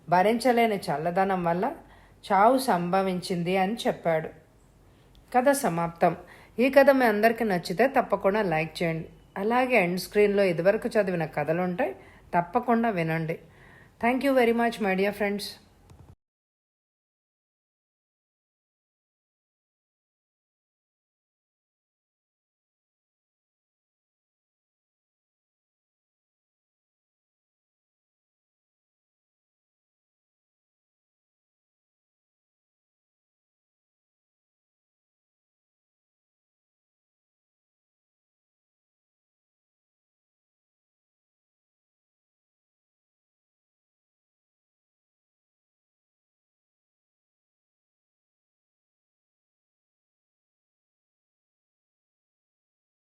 [SPEAKER 1] భరించలేని చల్లదనం వల్ల చావు సంభవించింది అని చెప్పాడు. కథ సమాప్తం. ఈ కథ మీ అందరికీ నచ్చితే తప్పకుండా లైక్ చేయండి. అలాగే ఎండ్ స్క్రీన్లో ఇదివరకు చదివిన కథలుంటాయి, తప్పకుండా వినండి. Thank you very much my dear friends.